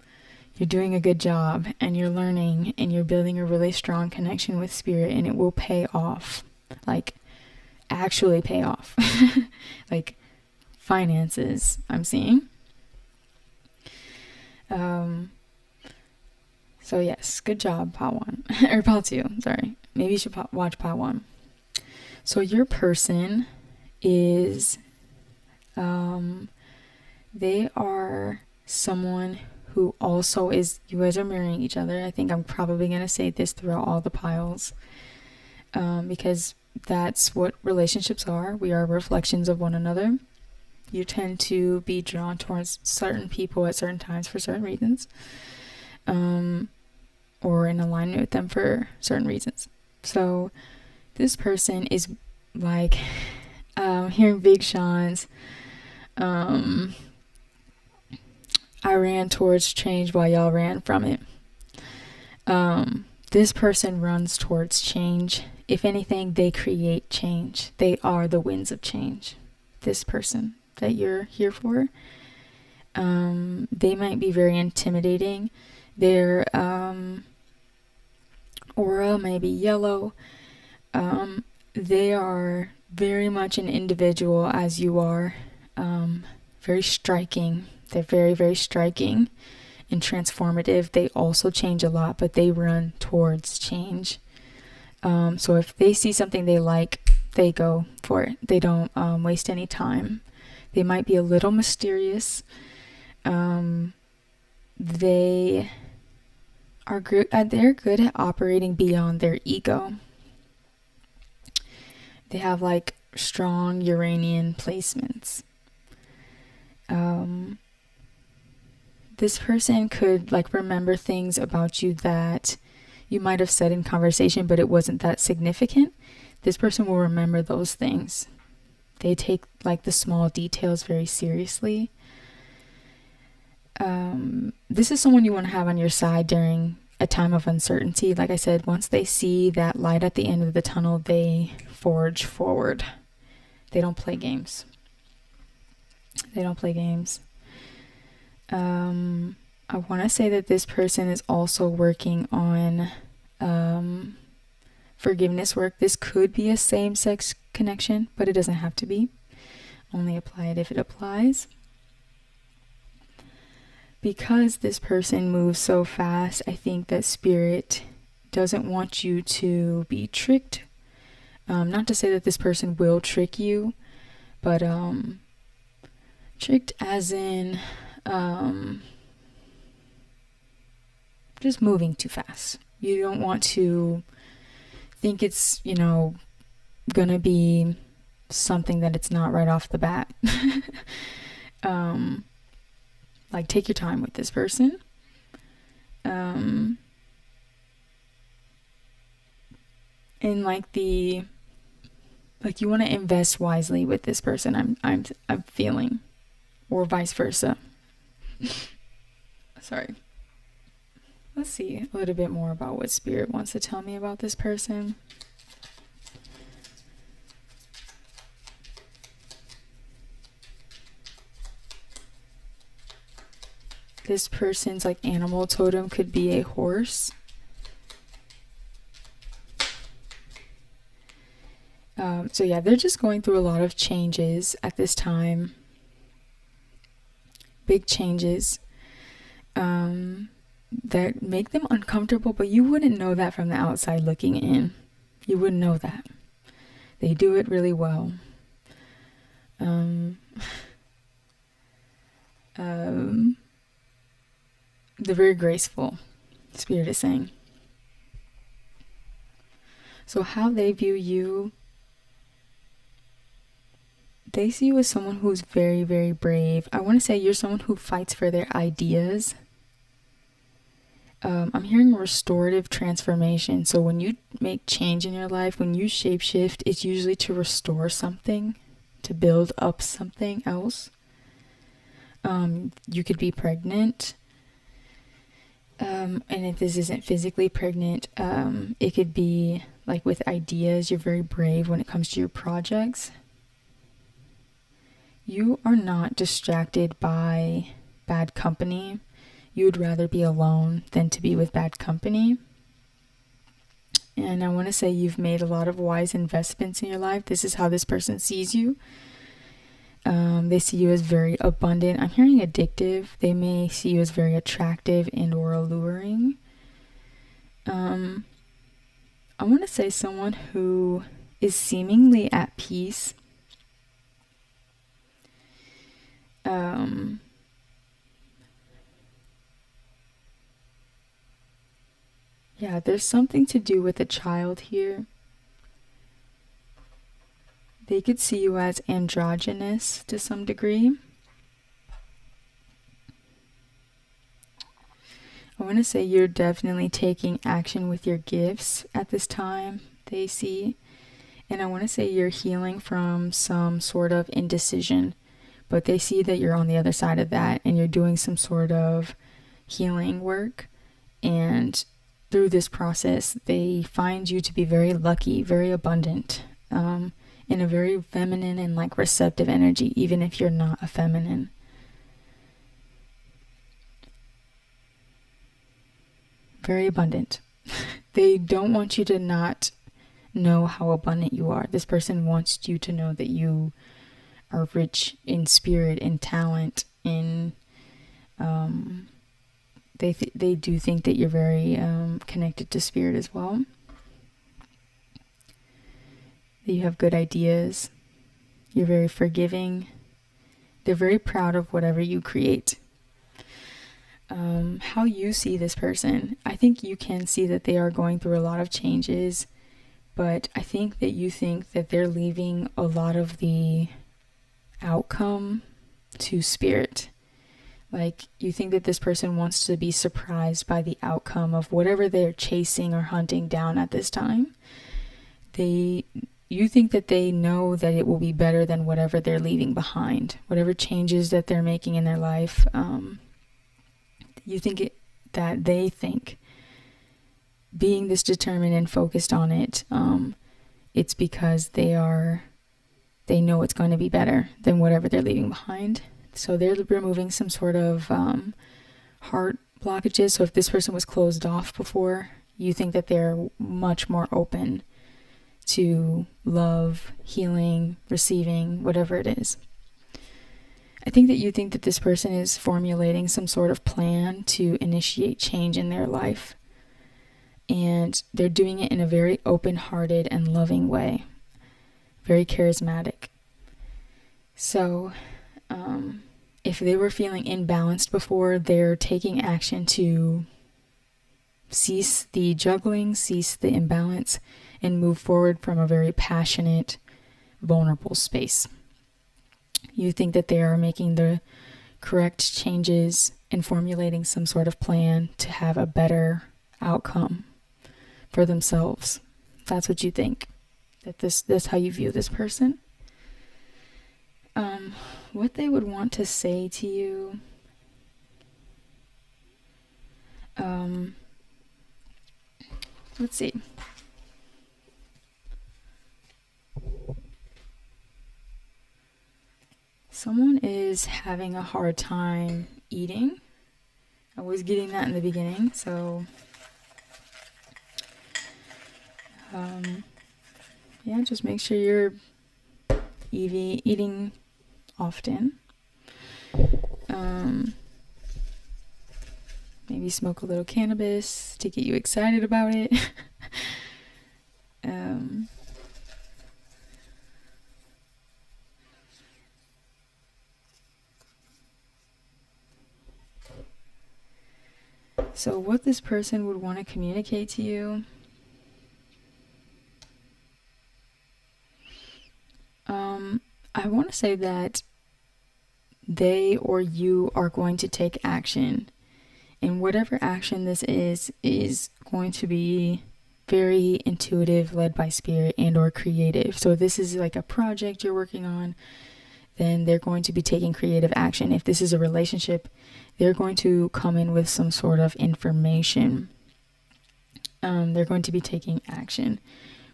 you're doing a good job, and you're learning, and you're building a really strong connection with spirit, and it will pay off. Like, actually pay off. Like, finances, I'm seeing. So yes, good job, Part 1. Or Part 2, sorry. Maybe you should watch Part 1. So your person is, they are someone who also is, you guys are mirroring each other. I think I'm probably going to say this throughout all the piles. Because that's what relationships are. We are reflections of one another. You tend to be drawn towards certain people at certain times for certain reasons. Or in alignment with them for certain reasons. So this person is like, hearing Big Sean's, I ran towards change while y'all ran from it. This person runs towards change. If anything, they create change. They are the winds of change. This person that you're here for. They might be very intimidating. Their aura may be yellow. They are very much an individual as you are. Very striking. They're very, very striking and transformative. They also change a lot, but they run towards change. So if they see something they like, they go for it. They don't waste any time. They might be a little mysterious. They are good. They're good at operating beyond their ego. They have like strong Uranian placements. This person could like remember things about you that you might have said in conversation, but it wasn't that significant. This person will remember those things. They take like the small details very seriously. This is someone you want to have on your side during a time of uncertainty. Like I said, once they see that light at the end of the tunnel, they forge forward. They don't play games. They don't play games. I want to say that this person is also working on forgiveness work. This could be a same-sex connection, but it doesn't have to be. Only apply it if it applies. Because this person moves so fast, I think that spirit doesn't want you to be tricked. Not to say that this person will trick you, but tricked as in just moving too fast. You don't want to think it's, gonna be something that it's not right off the bat. Like, take your time with this person. And like you want to invest wisely with this person. I'm feeling, or vice versa. Sorry. Let's see a little bit more about what spirit wants to tell me about this person. This person's like animal totem could be a horse. So yeah, they're just going through a lot of changes at this time. Big changes that make them uncomfortable, but you wouldn't know that from the outside looking in. You wouldn't know that. They do it really well. They're very graceful, Spirit is saying. So how they view you, they see you as someone who's very, very brave. I want to say you're someone who fights for their ideas. I'm hearing restorative transformation. So when you make change in your life, when you shapeshift, it's usually to restore something, to build up something else. You could be pregnant. And if this isn't physically pregnant, it could be like with ideas. You're very brave when it comes to your projects. You are not distracted by bad company. You would rather be alone than to be with bad company. And I want to say you've made a lot of wise investments in your life. This is how this person sees you. They see you as very abundant. I'm hearing addictive. They may see you as very attractive and or alluring. I want to say someone who is seemingly at peace. Yeah, there's something to do with a child here. They could see you as androgynous to some degree. I want to say you're definitely taking action with your gifts at this time, they see. And I want to say you're healing from some sort of indecision, but they see that you're on the other side of that and you're doing some sort of healing work. And through this process, they find you to be very lucky, very abundant, in a very feminine and like receptive energy, even if you're not a feminine. Very abundant. They don't want you to not know how abundant you are. This person wants you to know that you are rich in spirit, in talent, in they do think that you're very connected to spirit as well. That you have good ideas. You're very forgiving. They're very proud of whatever you create. How you see this person, I think you can see that they are going through a lot of changes, but I think that you think that they're leaving a lot of the outcome to spirit. Like, you think that this person wants to be surprised by the outcome of whatever they're chasing or hunting down at this time. You think that they know that it will be better than whatever they're leaving behind, whatever changes that they're making in their life. You think that they think, being this determined and focused on it, it's because they know it's going to be better than whatever they're leaving behind. So they're removing some sort of heart blockages. So if this person was closed off before, you think that they're much more open to love, healing, receiving, whatever it is. I think that you think that this person is formulating some sort of plan to initiate change in their life. And they're doing it in a very open-hearted and loving way. Very charismatic. So, if they were feeling imbalanced before, they're taking action to cease the juggling, cease the imbalance, and move forward from a very passionate, vulnerable space. You think that they are making the correct changes and formulating some sort of plan to have a better outcome for themselves. That's what you think. That's how you view this person. What they would want to say to you. Let's see. Someone is having a hard time eating. I was getting that in the beginning, so yeah, just make sure you're eating often. Maybe smoke a little cannabis to get you excited about it. So what this person would want to communicate to you, I want to say that they or you are going to take action. And whatever action this is going to be very intuitive, led by spirit, and or creative. So if this is like a project you're working on, then they're going to be taking creative action. If this is a relationship, they're going to come in with some sort of information. They're going to be taking action.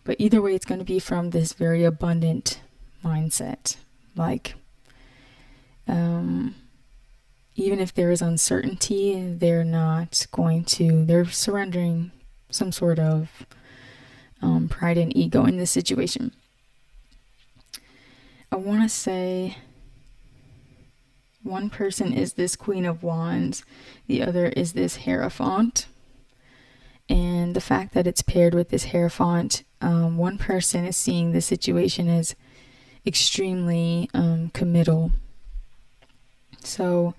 But either way, it's going to be from this very abundant mindset. Like, even if there is uncertainty, they're surrendering some sort of pride and ego in this situation. I want to say one person is this Queen of Wands, the other is this Hierophant. And the fact that it's paired with this Hierophant, one person is seeing the situation as extremely committal. So,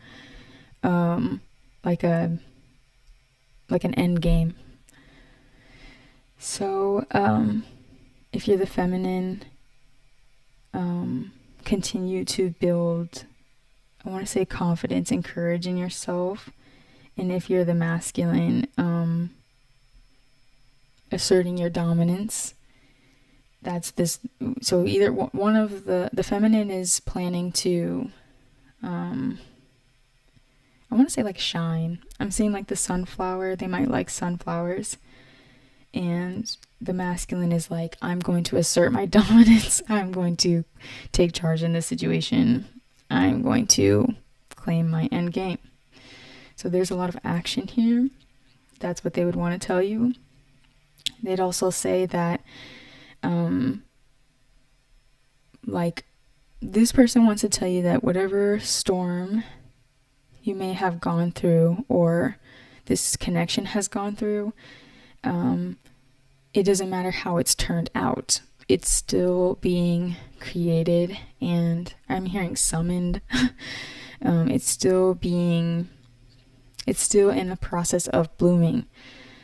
like an end game. So, if you're the feminine, continue to build, I want to say, confidence and courage in yourself. And if you're the masculine, asserting your dominance. That's this. So either one of the feminine is planning to, I want to say like shine. I'm seeing like the sunflower. They might like sunflowers. And the masculine is like, I'm going to assert my dominance. I'm going to take charge in this situation. I'm going to claim my end game. So there's a lot of action here. That's what they would want to tell you. They'd also say that, like, this person wants to tell you that whatever storm you may have gone through or this connection has gone through, it doesn't matter how it's turned out. It's still being created, and I'm hearing summoned. It's still in the process of blooming.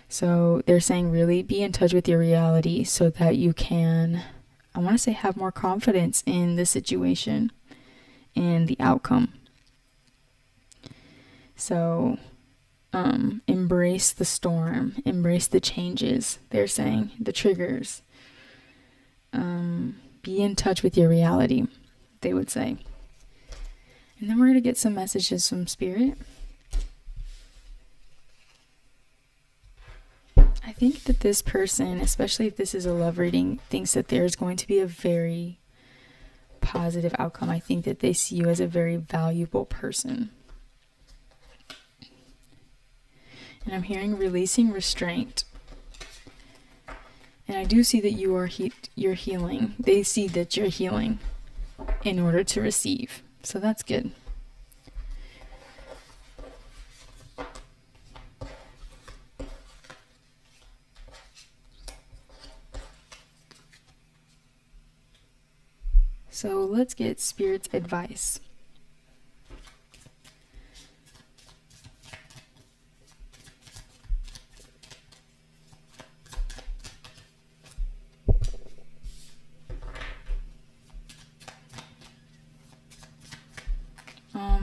So they're saying really be in touch with your reality so that you can, I want to say, have more confidence in the situation and the outcome. So embrace the storm, embrace the changes. They're saying the triggers. Be in touch with your reality, they would say. And then we're going to get some messages from Spirit. I think that this person, especially if this is a love reading, thinks that there's going to be a very positive outcome. I think that they see you as a very valuable person. And I'm hearing releasing restraint. And I do see that you're healing. They see that you're healing in order to receive. So that's good. So let's get Spirit's advice.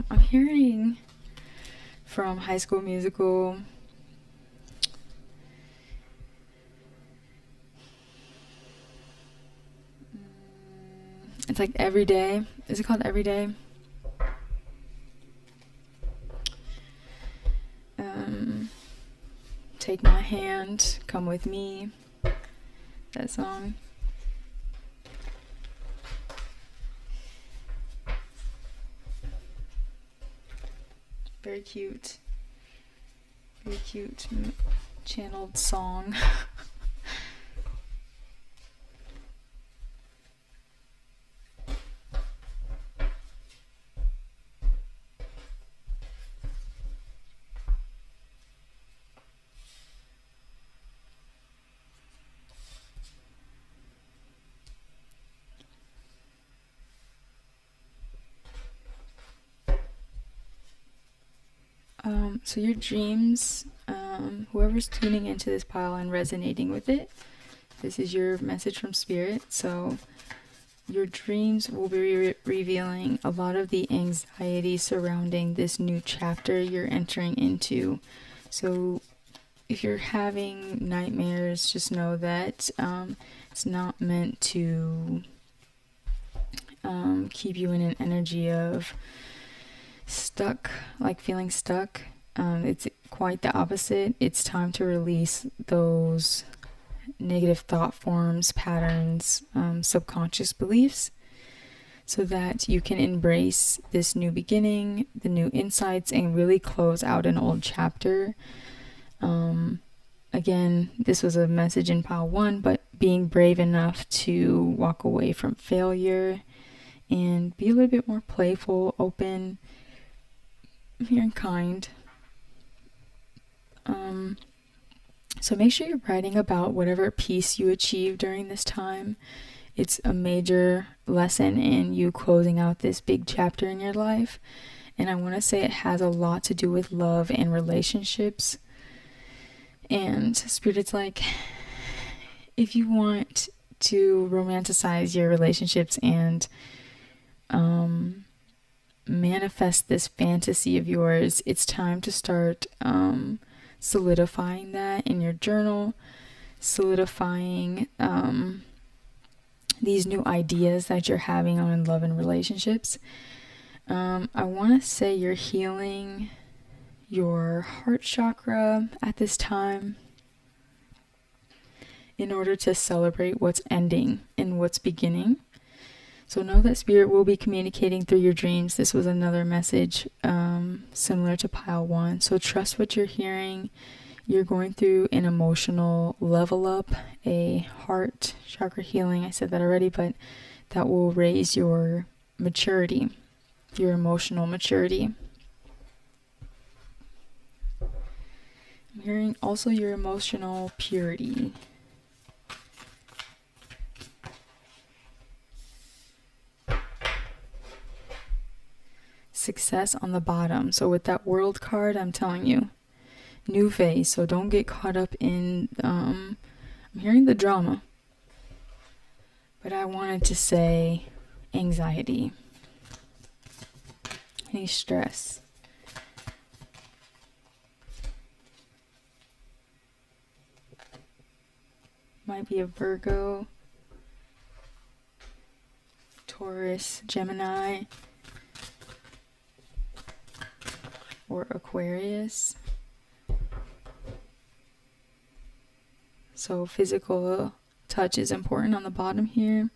I'm hearing from High School Musical. It's like Every Day. Is it called Every Day? Take My Hand, Come With Me. That song. Very cute. Very cute channeled song. So your dreams, whoever's tuning into this pile and resonating with it, this is your message from Spirit. So your dreams will be revealing a lot of the anxiety surrounding this new chapter you're entering into. So if you're having nightmares, just know that it's not meant to keep you in an energy of stuck, like feeling stuck. It's quite the opposite. It's time to release those negative thought forms, patterns, subconscious beliefs, so that you can embrace this new beginning, the new insights, and really close out an old chapter. Again, this was a message in pile 1, but being brave enough to walk away from failure and be a little bit more playful, open, and kind. So make sure you're writing about whatever piece you achieve during this time. It's a major lesson in you closing out this big chapter in your life. And I want to say it has a lot to do with love and relationships. And Spirit's like, if you want to romanticize your relationships and manifest this fantasy of yours, it's time to start solidifying that in your journal, solidifying these new ideas that you're having on love and relationships. I want to say you're healing your heart chakra at this time in order to celebrate what's ending and what's beginning. So know that Spirit will be communicating through your dreams. This was another message similar to pile 1. So trust what you're hearing. You're going through an emotional level up, a heart chakra healing. I said that already, but that will raise your maturity, your emotional maturity. I'm hearing also your emotional purity. Success on the bottom. So with that World card, I'm telling you, new phase. So don't get caught up in I'm hearing the drama, but I wanted to say anxiety, any stress. Might be a Virgo, Taurus, Gemini, or Aquarius. So physical touch is important on the bottom here.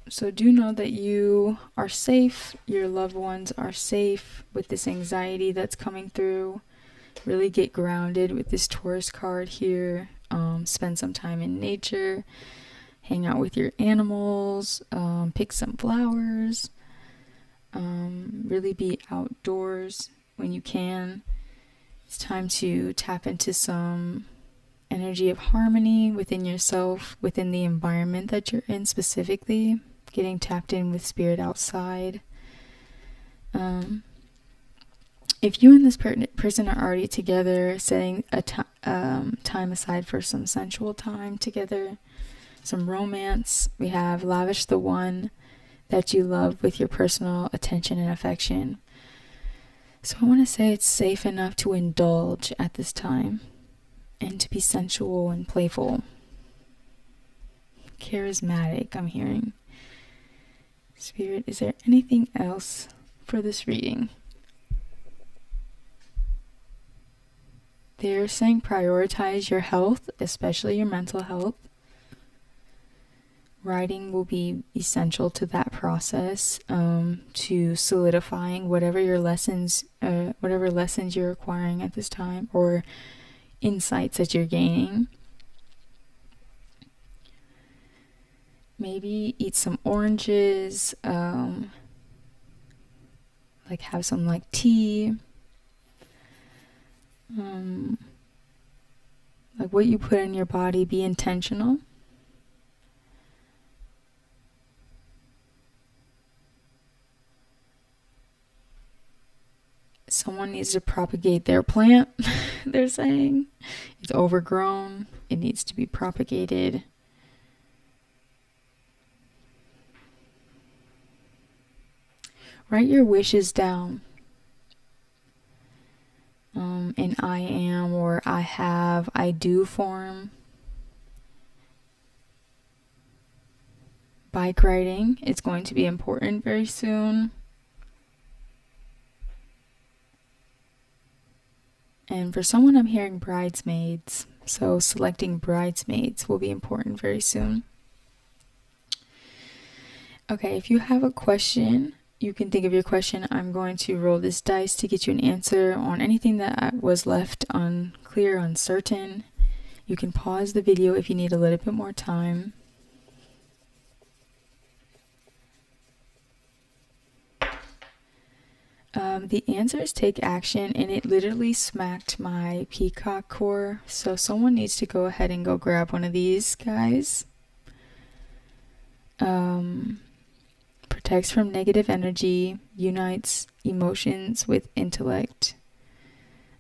So do know that you are safe, your loved ones are safe with this anxiety that's coming through. Really get grounded with this Taurus card here. Spend some time in nature, hang out with your animals, pick some flowers, really be outdoors when you can. It's time to tap into some energy of harmony within yourself, within the environment that you're in specifically, getting tapped in with Spirit outside. If you and this person are already together, setting a time aside for some sensual time together, some romance. We have lavish the one that you love with your personal attention and affection. So I want to say it's safe enough to indulge at this time and to be sensual and playful. Charismatic, I'm hearing. Spirit, is there anything else for this reading? They're saying prioritize your health, especially your mental health. Writing will be essential to that process, to solidifying whatever lessons you're acquiring at this time, or insights that you're gaining. Maybe eat some oranges, like have some like tea. Like what you put in your body, be intentional. Someone needs to propagate their plant. They're saying it's overgrown. It needs to be propagated. Write your wishes down in I am or I have, I do form. Bike riding, it's going to be important very soon. And for someone, I'm hearing bridesmaids. So selecting bridesmaids will be important very soon. Okay, if you have a question, you can think of your question. I'm going to roll this dice to get you an answer on anything that was left unclear, uncertain. You can pause the video if you need a little bit more time. The answer is take action, and it literally smacked my peacock core. So someone needs to go ahead and go grab one of these guys. Protects from negative energy, unites emotions with intellect,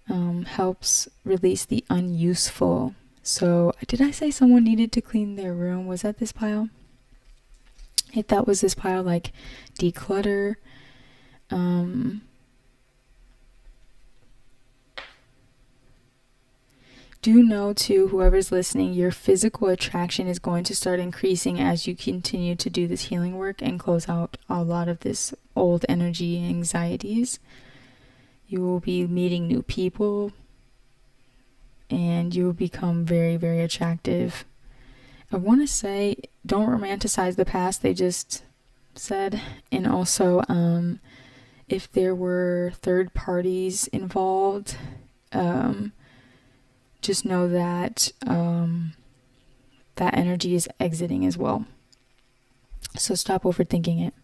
helps release the unuseful. So did I say someone needed to clean their room? Was that this pile? If that was this pile, like declutter. Do know too, whoever's listening, your physical attraction is going to start increasing as you continue to do this healing work and close out a lot of this old energy and anxieties. You will be meeting new people and you will become very, very attractive. I want to say, don't romanticize the past, they just said. And also, if there were third parties involved, just know that that energy is exiting as well. So stop overthinking it.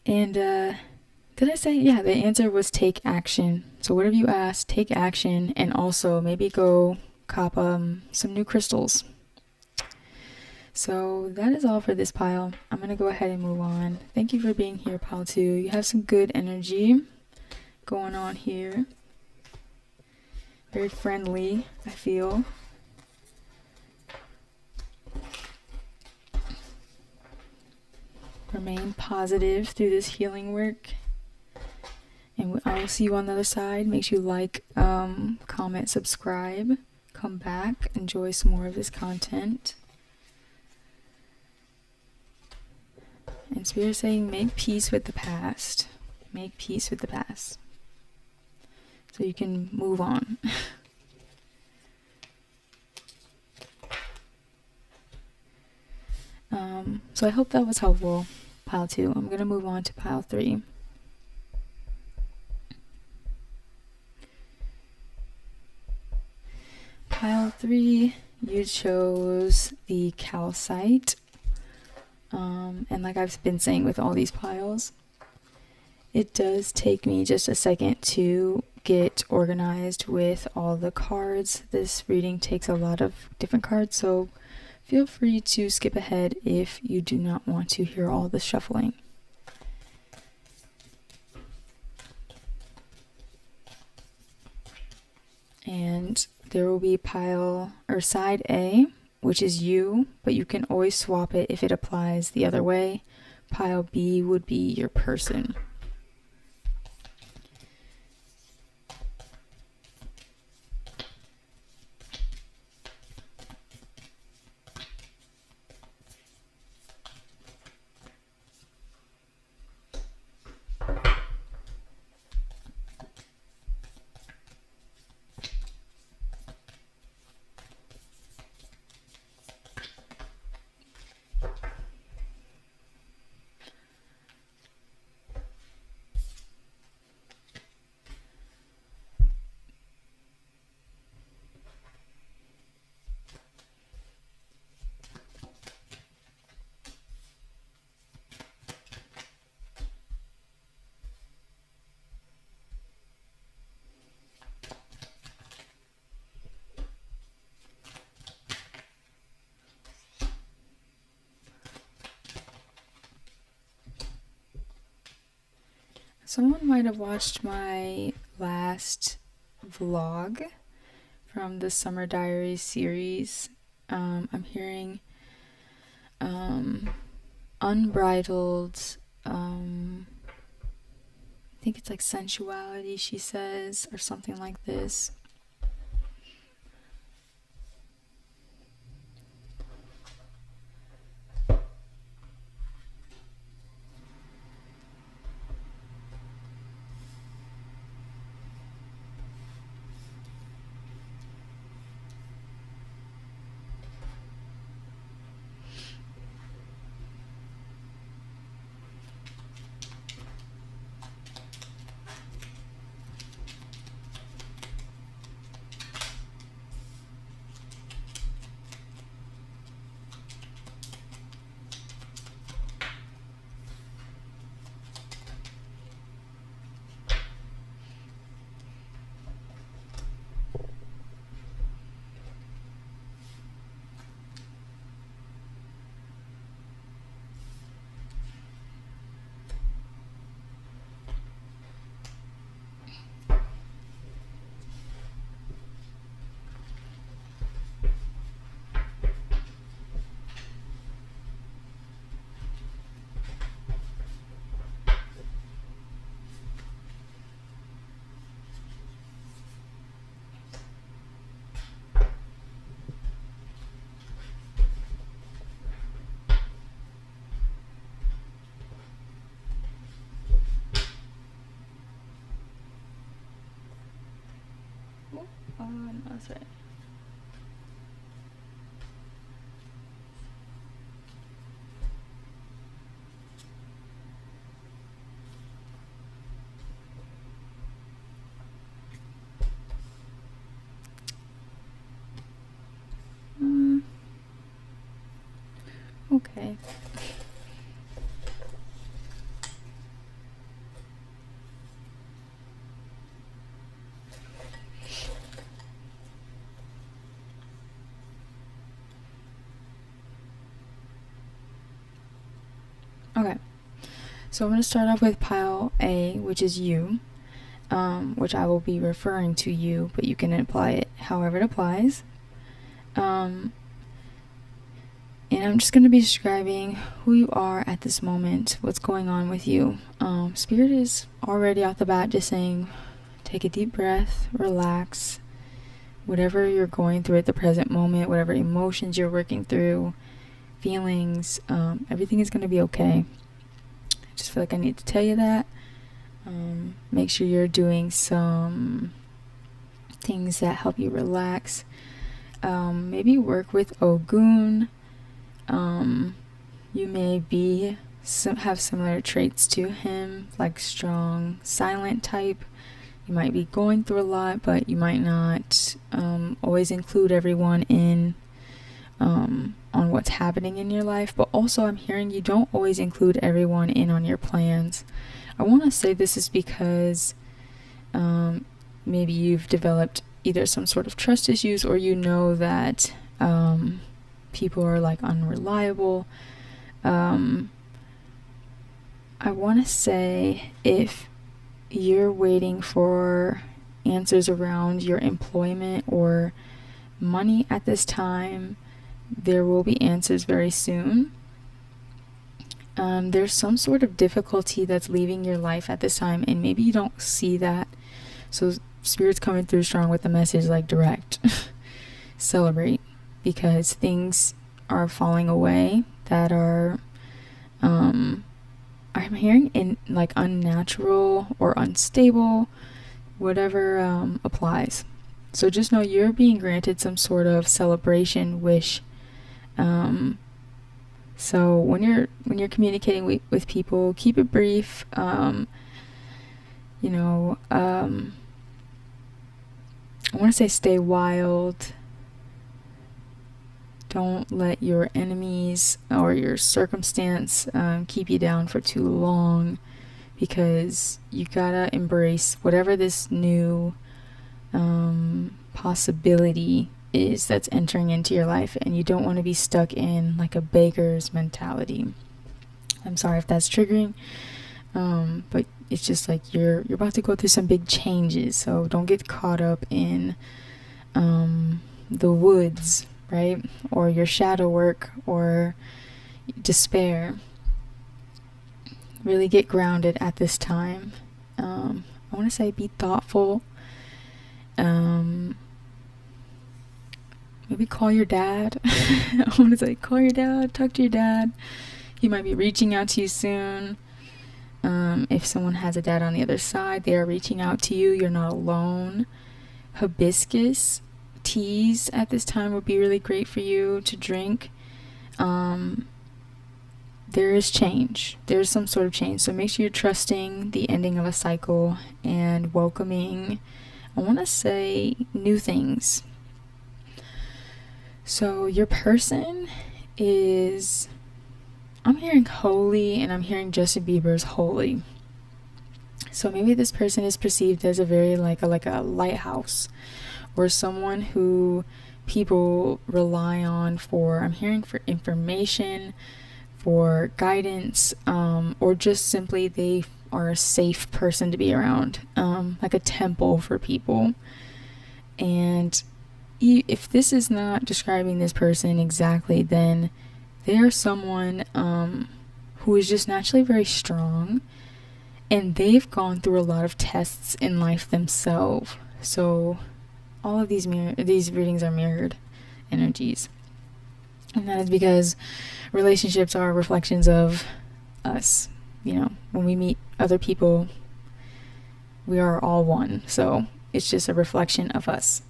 And did I say, yeah, the answer was take action. So whatever you asked, take action, and also maybe go cop some new crystals. So that is all for this pile. I'm going to go ahead and move on. Thank you for being here, pile 2. You have some good energy going on here. Very friendly, I feel. Remain positive through this healing work. And I will see you on the other side. Make sure you like, comment, subscribe. Come back. Enjoy some more of this content. And Spirit is saying, make peace with the past. Make peace with the past. So you can move on. So I hope that was helpful, pile 2. I'm going to move on to pile 3. Pile 3, you chose the calcite. And like I've been saying with all these piles, it does take me just a second to get organized with all the cards. This reading takes a lot of different cards, so feel free to skip ahead if you do not want to hear all the shuffling. And there will be pile or side A, which is you, but you can always swap it if it applies the other way. Pile B would be your person. Someone might have watched my last vlog from the Summer Diaries series. I'm hearing unbridled, I think it's like sensuality, she says, or something like this. Oh, no, that's right. Okay. Okay. So I'm going to start off with pile A, which is you, which I will be referring to you, but you can apply it however it applies. And I'm just going to be describing who you are at this moment, what's going on with you. Spirit is already off the bat just saying, take a deep breath, relax. Whatever you're going through at the present moment, whatever emotions you're working through, feelings, everything is going to be okay. I just feel like I need to tell you that. Make sure you're doing some things that help you relax. Maybe work with Ogun. You may have similar traits to him, like strong, silent type. You might be going through a lot, but you might not always include everyone in on what's happening in your life. But also I'm hearing you don't always include everyone in on your plans. I want to say this is because maybe you've developed either some sort of trust issues, or you know that people are like unreliable. I want to say if you're waiting for answers around your employment or money at this time, there will be answers very soon. There's some sort of difficulty that's leaving your life at this time, and maybe you don't see that. So Spirit's coming through strong with the message like direct. Celebrate, because things are falling away that are I'm hearing in like unnatural or unstable, whatever applies. So just know you're being granted some sort of celebration wish. So when you're communicating with people, keep it brief. I want to say stay wild. Don't let your enemies or your circumstance keep you down for too long, because you gotta embrace whatever this new possibility is that's entering into your life, and you don't want to be stuck in like a beggar's mentality. I'm sorry if that's triggering. But it's just like you're about to go through some big changes, so don't get caught up in the woods, right? Or your shadow work or despair. Really get grounded at this time. I want to say be thoughtful. Maybe call your dad. I want to say call your dad, talk to your dad. He might be reaching out to you soon. If someone has a dad on the other side, they are reaching out to you. You're not alone. Hibiscus teas at this time would be really great for you to drink. There is change. There's some sort of change. So make sure you're trusting the ending of a cycle and welcoming, I want to say, new things. So your person is, I'm hearing holy, and I'm hearing Justin Bieber's holy. So maybe this person is perceived as a very like a lighthouse, or someone who people rely on for, I'm hearing, for information, for guidance, or just simply they are a safe person to be around, like a temple for people. And if this is not describing this person exactly, then they are someone who is just naturally very strong, and they've gone through a lot of tests in life themselves. So all of these readings are mirrored energies. And that is because relationships are reflections of us. You know, when we meet other people, we are all one. So it's just a reflection of us.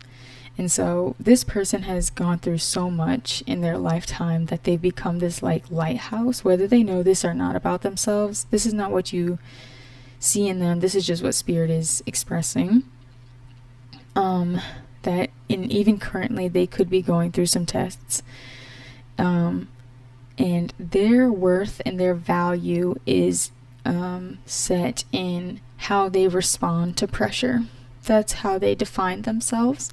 And so this person has gone through so much in their lifetime that they've become this like lighthouse, whether they know this or not about themselves. This is not what you see in them. This is just what spirit is expressing. That even currently they could be going through some tests. And their worth and their value is set in how they respond to pressure. That's how they define themselves.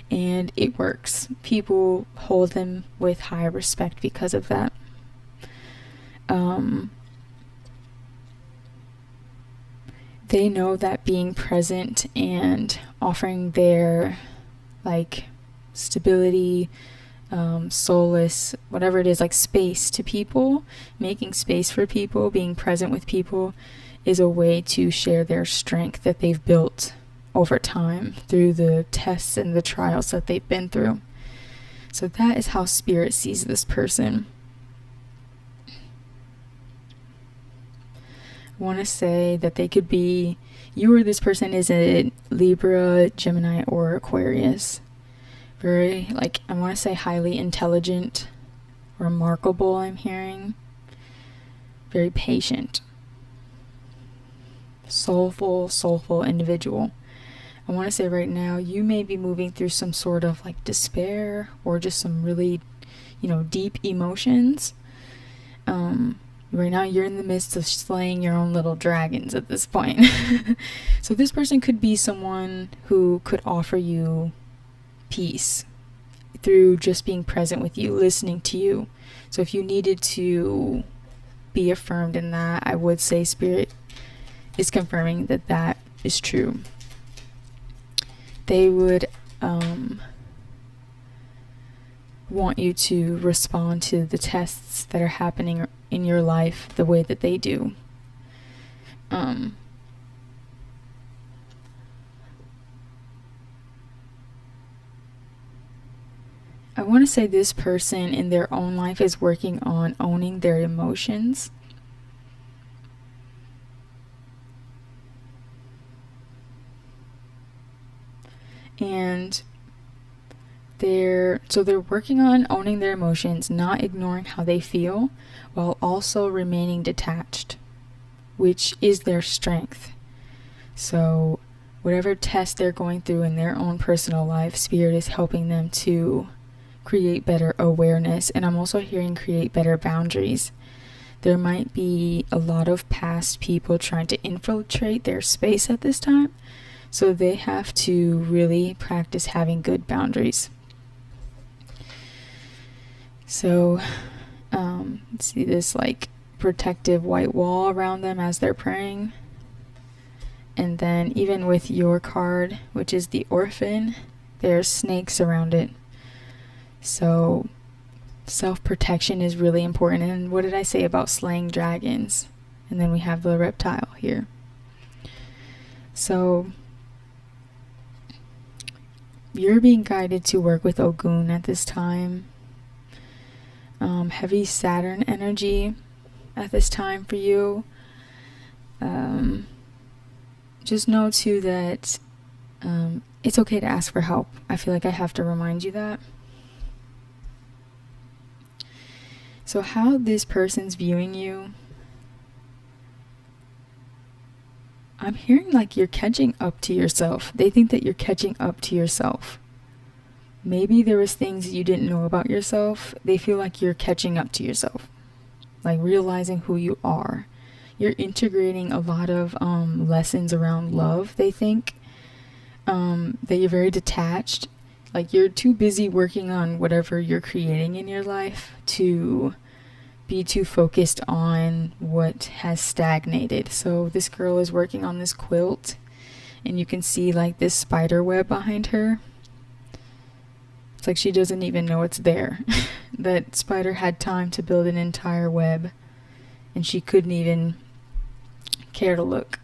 And it works. People hold them with high respect because of that. They know that being present and offering their like stability, solace, whatever it is, like space to people, making space for people, being present with people, is a way to share their strength that they've built over time through the tests and the trials that they've been through. So that is how spirit sees this person. I want to say that they could be, you or this person is a Libra, Gemini, or Aquarius. Very, like, I want to say highly intelligent, remarkable, I'm hearing. Very patient. Soulful individual. I want to say right now you may be moving through some sort of like despair or just some really, deep emotions. Right now you're in the midst of slaying your own little dragons at this point. So this person could be someone who could offer you peace through just being present with you, listening to you. So if you needed to be affirmed in that, I would say spirit is confirming that that is true. They would want you to respond to the tests that are happening in your life the way that they do. I want to say this person in their own life is working on owning their emotions. And they're working on owning their emotions, not ignoring how they feel, while also remaining detached, which is their strength. So whatever test they're going through in their own personal life, spirit is helping them to create better awareness. And I'm also hearing create better boundaries. There might be a lot of past people trying to infiltrate their space at this time. So they have to really practice having good boundaries. So, let's see, this like protective white wall around them as they're praying. And then even with your card, which is the orphan, there's snakes around it. So self-protection is really important. And what did I say about slaying dragons? And then we have the reptile here. So you're being guided to work with Ogun at this time. Heavy Saturn energy at this time for you. Just know too that it's okay to ask for help. I feel like I have to remind you that. So how this person's viewing you, I'm hearing like you're catching up to yourself. They think that you're catching up to yourself. Maybe there was things you didn't know about yourself. They feel like you're catching up to yourself, like realizing who you are. You're integrating a lot of lessons around love. They think that you're very detached, like you're too busy working on whatever you're creating in your life to be too focused on what has stagnated. So this girl is working on this quilt, and you can see like this spider web behind her. It's like she doesn't even know it's there. That spider had time to build an entire web, and she couldn't even care to look.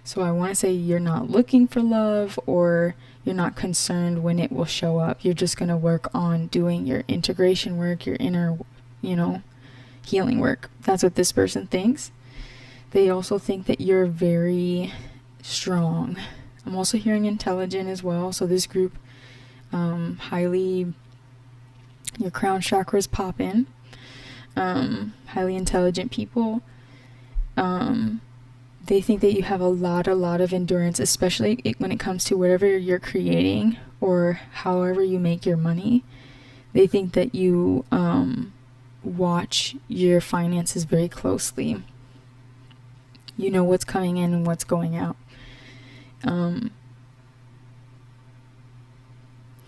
So I want to say you're not looking for love, or you're not concerned when it will show up. You're just going to work on doing your integration work, your inner, healing work. That's what this person thinks. They also think that you're very strong. I'm also hearing intelligent as well. So this group, highly, your crown chakras pop in. Highly intelligent people. They think that you have a lot of endurance, especially when it comes to whatever you're creating or however you make your money. They think that you watch your finances very closely. You know what's coming in and what's going out.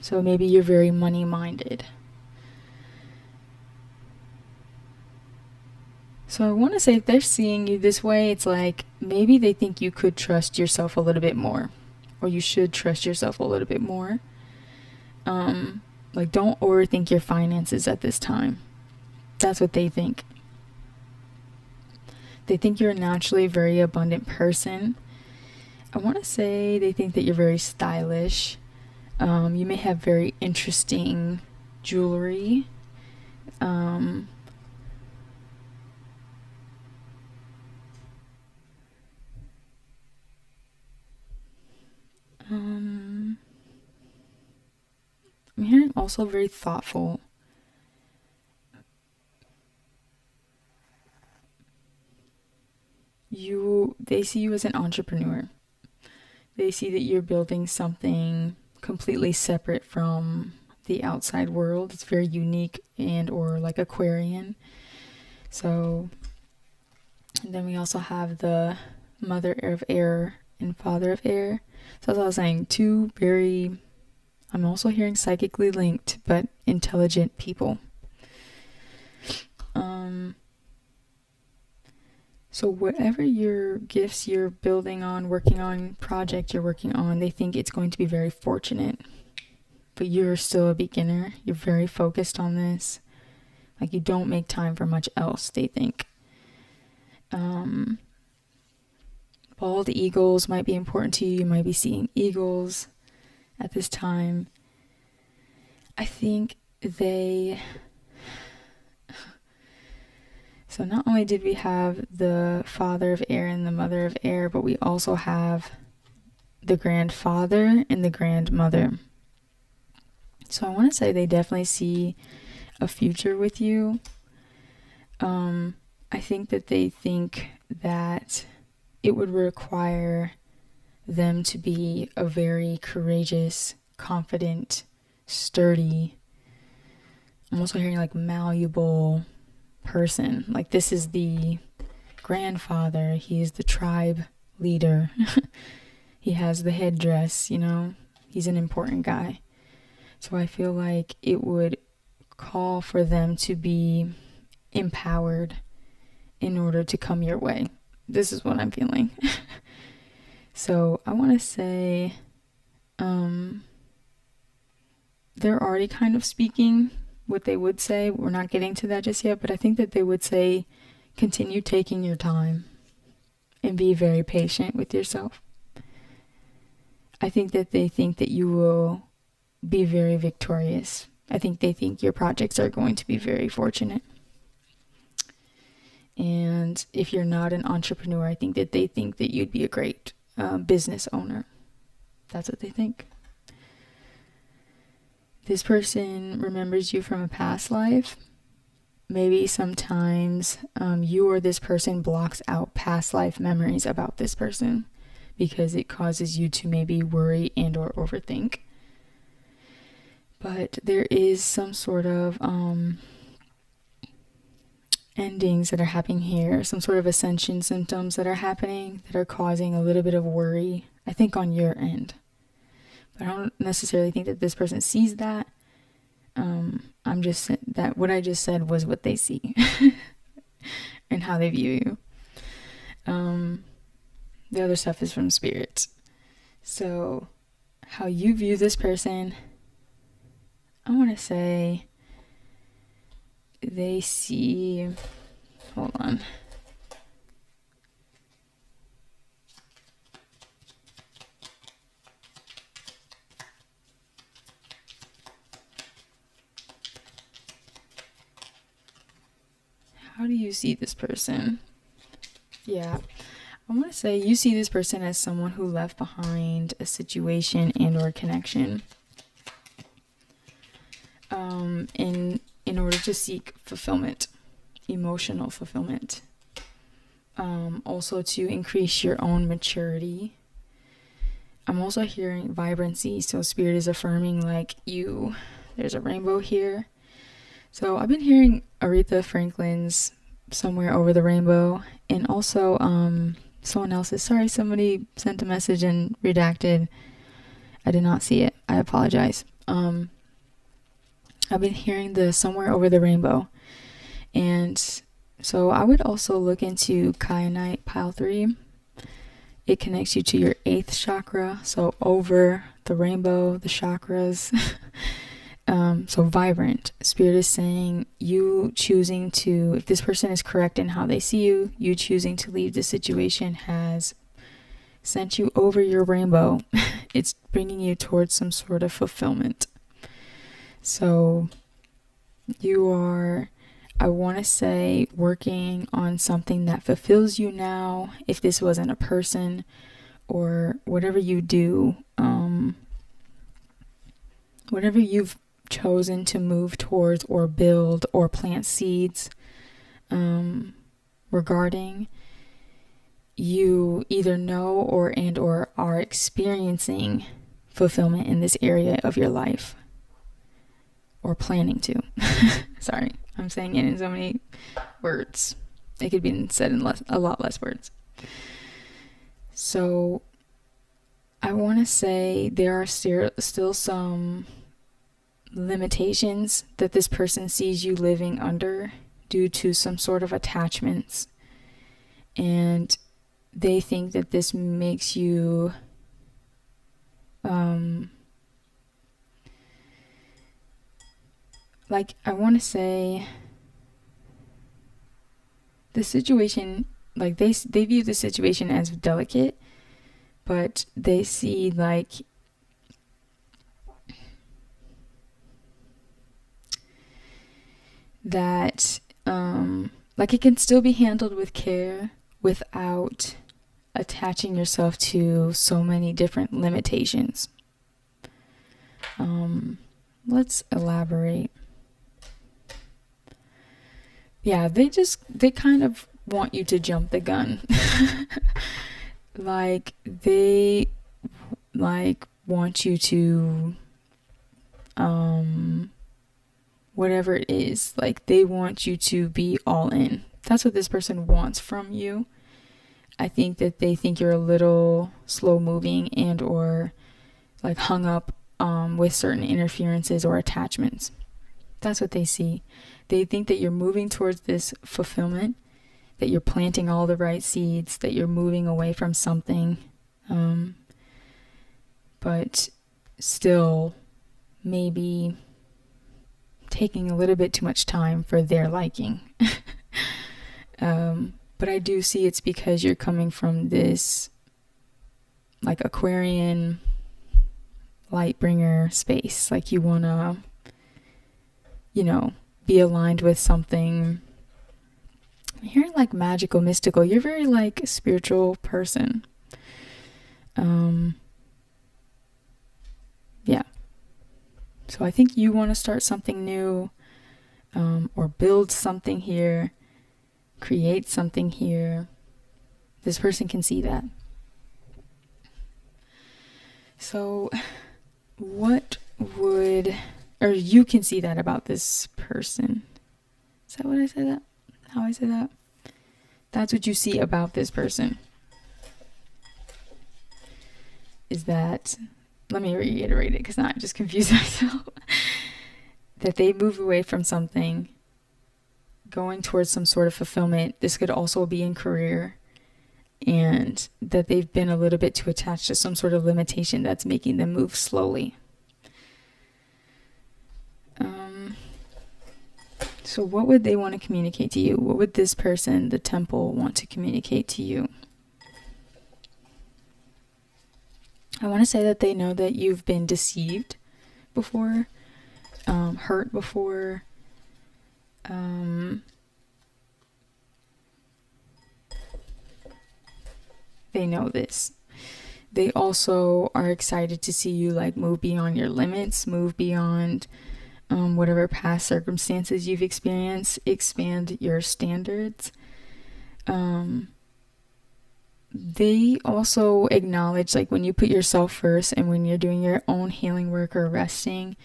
So maybe you're very money-minded. So I want to say if they're seeing you this way, it's like maybe they think you could trust yourself a little bit more, or you should trust yourself a little bit more. Like don't overthink your finances at this time. That's what they think. They think you're a naturally very abundant person. I want to say they think that you're very stylish. You may have very interesting jewelry. I'm hearing also very thoughtful. They see you as an entrepreneur. They see that you're building something completely separate from the outside world. It's very unique and or like Aquarian. So, and then we also have the mother of air and father of air. So as I was saying, two very, I'm also hearing psychically linked but intelligent people. So whatever your gifts you're building on, working on, project you're working on, they think it's going to be very fortunate. But you're still a beginner. You're very focused on this. Like you don't make time for much else, they think. Bald eagles might be important to you. You might be seeing eagles at this time. I think so not only did we have the father of air and the mother of air, but we also have the grandfather and the grandmother. So I want to say they definitely see a future with you. I think that they think that it would require them to be a very courageous, confident, sturdy, I'm also hearing like malleable person. Like this is the grandfather. He is the tribe leader. He has the headdress, He's an important guy. So I feel like it would call for them to be empowered in order to come your way. This is what I'm feeling. So I want to say they're already kind of speaking what they would say. We're not getting to that just yet, but I think that they would say continue taking your time and be very patient with yourself. I think that they think that you will be very victorious. I think they think your projects are going to be very fortunate. And if you're not an entrepreneur, I think that they think that you'd be a great business owner. That's what they think. This person remembers you from a past life. Maybe sometimes you or this person blocks out past life memories about this person because it causes you to maybe worry and or overthink. But there is some sort of endings that are happening here, some sort of ascension symptoms that are happening that are causing a little bit of worry, I think, on your end. But I don't necessarily think that this person sees that. I'm just that what I just said was what they see and how they view you. The other stuff is from spirit. So how you view this person, I want to say they see, hold on. How do you see this person? Yeah, I want to say you see this person as someone who left behind a situation and or connection in order to seek fulfillment, emotional fulfillment. Also to increase your own maturity. I'm also hearing vibrancy, so spirit is affirming like you, there's a rainbow here. So I've been hearing Aretha Franklin's Somewhere Over the Rainbow, and also someone else's. Sorry, somebody sent a message and redacted. I did not see it. I apologize. I've been hearing the Somewhere Over the Rainbow, and so I would also look into Kyanite Pile 3. It connects you to your 8th chakra, so over the rainbow, the chakras. So vibrant. Spirit is saying you choosing to, if this person is correct in how they see you, you choosing to leave the situation has sent you over your rainbow. It's bringing you towards some sort of fulfillment. So you are, I want to say, working on something that fulfills you now. If this wasn't a person or whatever you do, whatever you've chosen to move towards or build or plant seeds regarding, you either know or are experiencing fulfillment in this area of your life or planning to. Sorry, I'm saying it in so many words. It could be said in a lot less words. So I want to say there are still some limitations that this person sees you living under due to some sort of attachments, and they think that this makes you like, I want to say the situation, like they view the situation as delicate, but they see like that like it can still be handled with care without attaching yourself to so many different limitations. Let's elaborate. Yeah, they kind of want you to jump the gun. Like they want you to whatever it is, like they want you to be all in. That's what this person wants from you. I think that they think you're a little slow moving and or like hung up with certain interferences or attachments. That's what they see. They think that you're moving towards this fulfillment. that you're planting all the right seeds, that you're moving away from something, but still maybe taking a little bit too much time for their liking. But I do see it's because you're coming from this like Aquarian light bringer space. Like you want to, be aligned with something. I'm hearing like magical, mystical. You're very like a spiritual person. Yeah. So I think you want to start something new, or build something here, create something here. This person can see that. So you can see that about this person. Is that what I said that? How I said that? That's what you see about this person. Is that, let me reiterate it because now I just confused myself. That they move away from something, going towards some sort of fulfillment. This could also be in career. And that they've been a little bit too attached to some sort of limitation that's making them move slowly. So what would they want to communicate to you? What would this person, the temple, want to communicate to you? I want to say that they know that you've been deceived before, hurt before, they know this. They also are excited to see you like move beyond your limits, move beyond whatever past circumstances you've experienced, expand your standards. They also acknowledge, like when you put yourself first and when you're doing your own healing work or resting,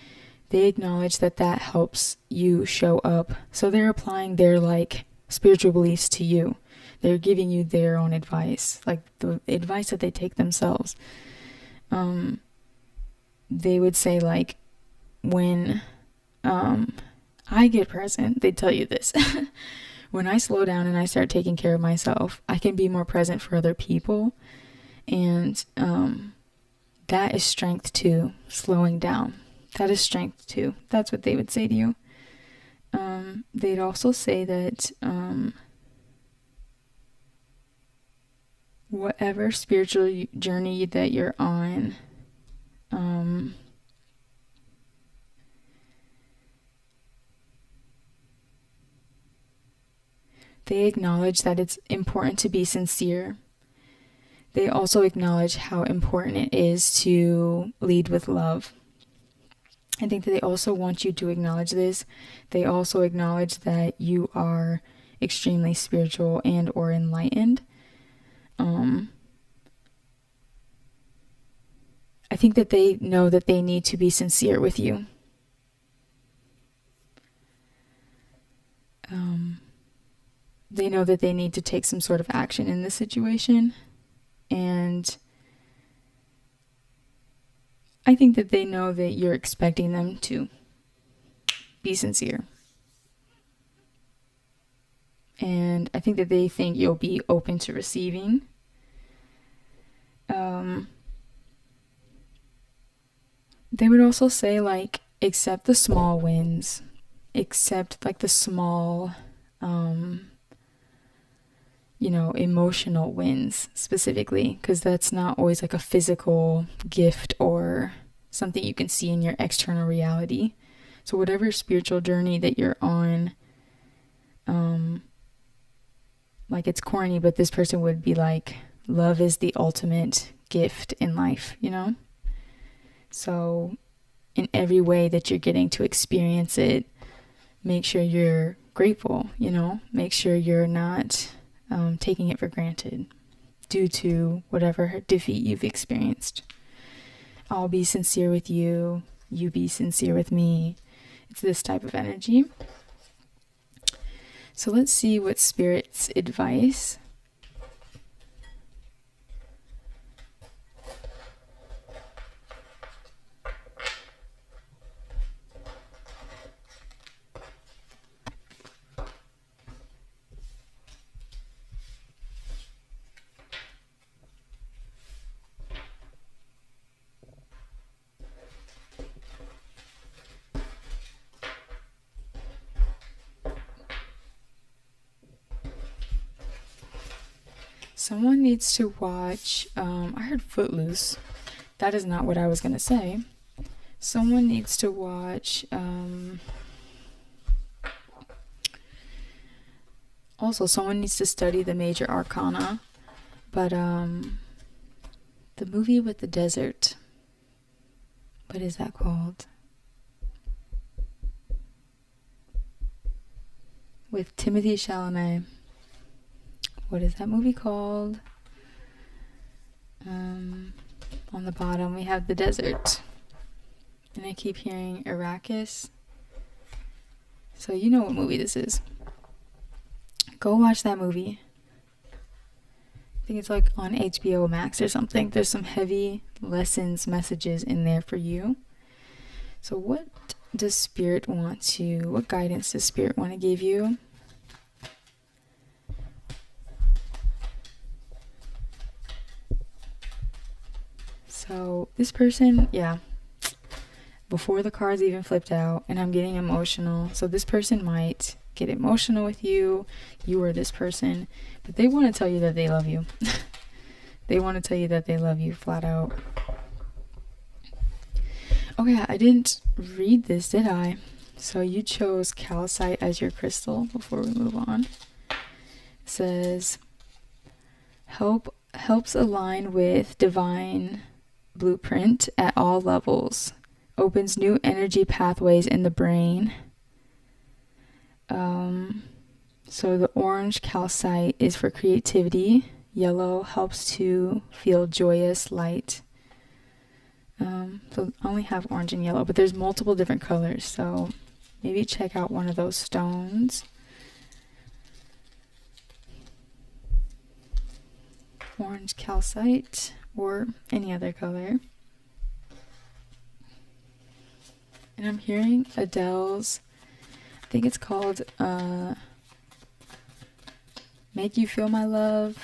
they acknowledge that helps you show up. So they're applying their like spiritual beliefs to you. They're giving you their own advice, like the advice that they take themselves. They would say like, when I get present, they tell you this. When I slow down and I start taking care of myself, I can be more present for other people. And that is strength too, slowing down. That is strength too. That's what they would say to you. They'd also say that whatever spiritual journey that you're on, they acknowledge that it's important to be sincere. They also acknowledge how important it is to lead with love. I think that they also want you to acknowledge this. They also acknowledge that you are extremely spiritual and or enlightened. I think that they know that they need to be sincere with you. They know that they need to take some sort of action in this situation. And I think that they know that you're expecting them to be sincere. And I think that they think you'll be open to receiving. They would also say like, accept the small wins, accept like the small, emotional wins specifically, because that's not always like a physical gift or something you can see in your external reality. So whatever spiritual journey that you're on, like it's corny, but this person would be like, love is the ultimate gift in life, So in every way that you're getting to experience it, make sure you're grateful, make sure you're not taking it for granted due to whatever defeat you've experienced. I'll be sincere with you, you be sincere with me. It's this type of energy. So let's see what Spirit's advice. Someone needs to watch, I heard Footloose. That is not what I was going to say. Someone needs to watch, also someone needs to study the major arcana. But, the movie with the desert, what is that called? With Timothée Chalamet. What is that movie called? On the bottom we have the desert. And I keep hearing Arrakis. So you know what movie this is. Go watch that movie. I think it's like on HBO Max or something. There's some heavy lessons, messages in there for you. So what does Spirit want to, what guidance does Spirit want to give you? So this person, yeah, before the cards even flipped out, and I'm getting emotional. So this person might get emotional with you. You or this person, but they want to tell you that they love you. They want to tell you that they love you flat out. Oh yeah, I didn't read this, did I? So you chose calcite as your crystal before we move on. It says, helps align with divine blueprint at all levels. Opens new energy pathways in the brain. So the orange calcite is for creativity. Yellow helps to feel joyous, light. So I only have orange and yellow, but there's multiple different colors. So maybe check out one of those stones. Orange calcite or any other color. And I'm hearing Adele's, I think it's called Make You Feel My Love.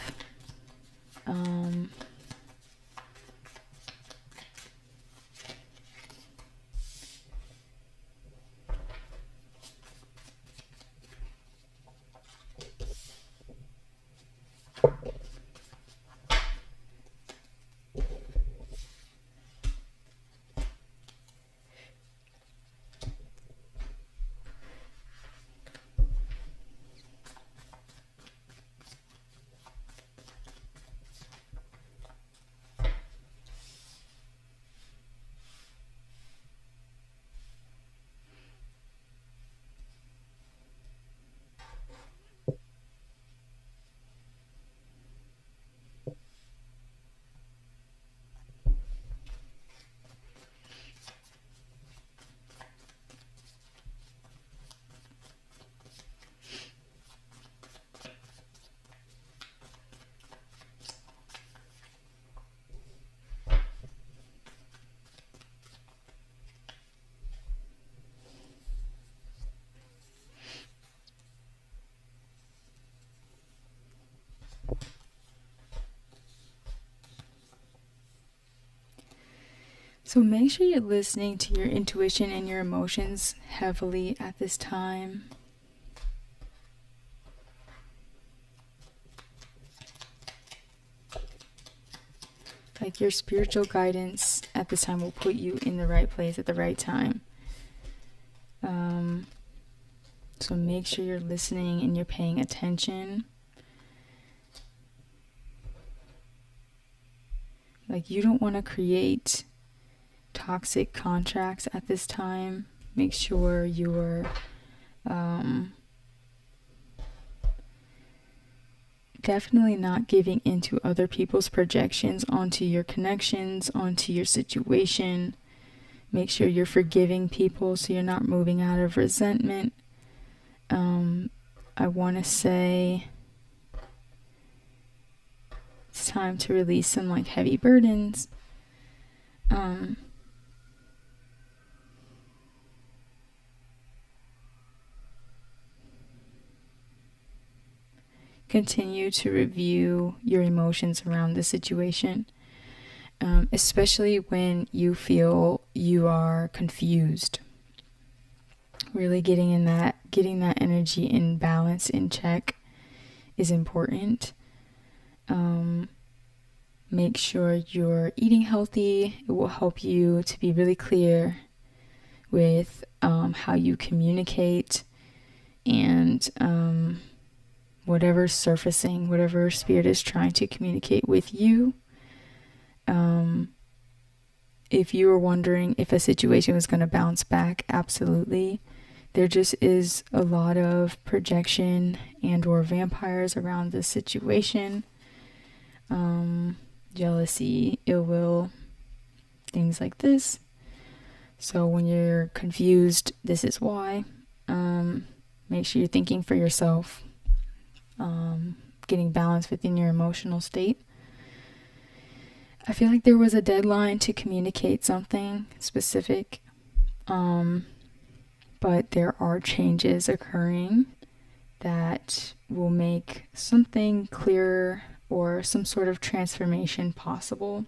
So make sure you're listening to your intuition and your emotions heavily at this time. Like your spiritual guidance at this time will put you in the right place at the right time. So make sure you're listening and you're paying attention. Like you don't want to create toxic contracts at this time. Make sure you're definitely not giving into other people's projections onto your connections, onto your situation. Make sure you're forgiving people so you're not moving out of resentment. I want to say it's time to release some like heavy burdens. Continue to review your emotions around the situation, especially when you feel you are confused. Really getting that energy in balance, in check is important. Make sure you're eating healthy. It will help you to be really clear with how you communicate, and whatever's surfacing, whatever spirit is trying to communicate with you. If you were wondering if a situation was going to bounce back, absolutely. There just is a lot of projection and or vampires around this situation. Jealousy, ill will, things like this. So when you're confused, this is why. Make sure you're thinking for yourself. Getting balance within your emotional state. I feel like there was a deadline to communicate something specific, but there are changes occurring that will make something clearer or some sort of transformation possible.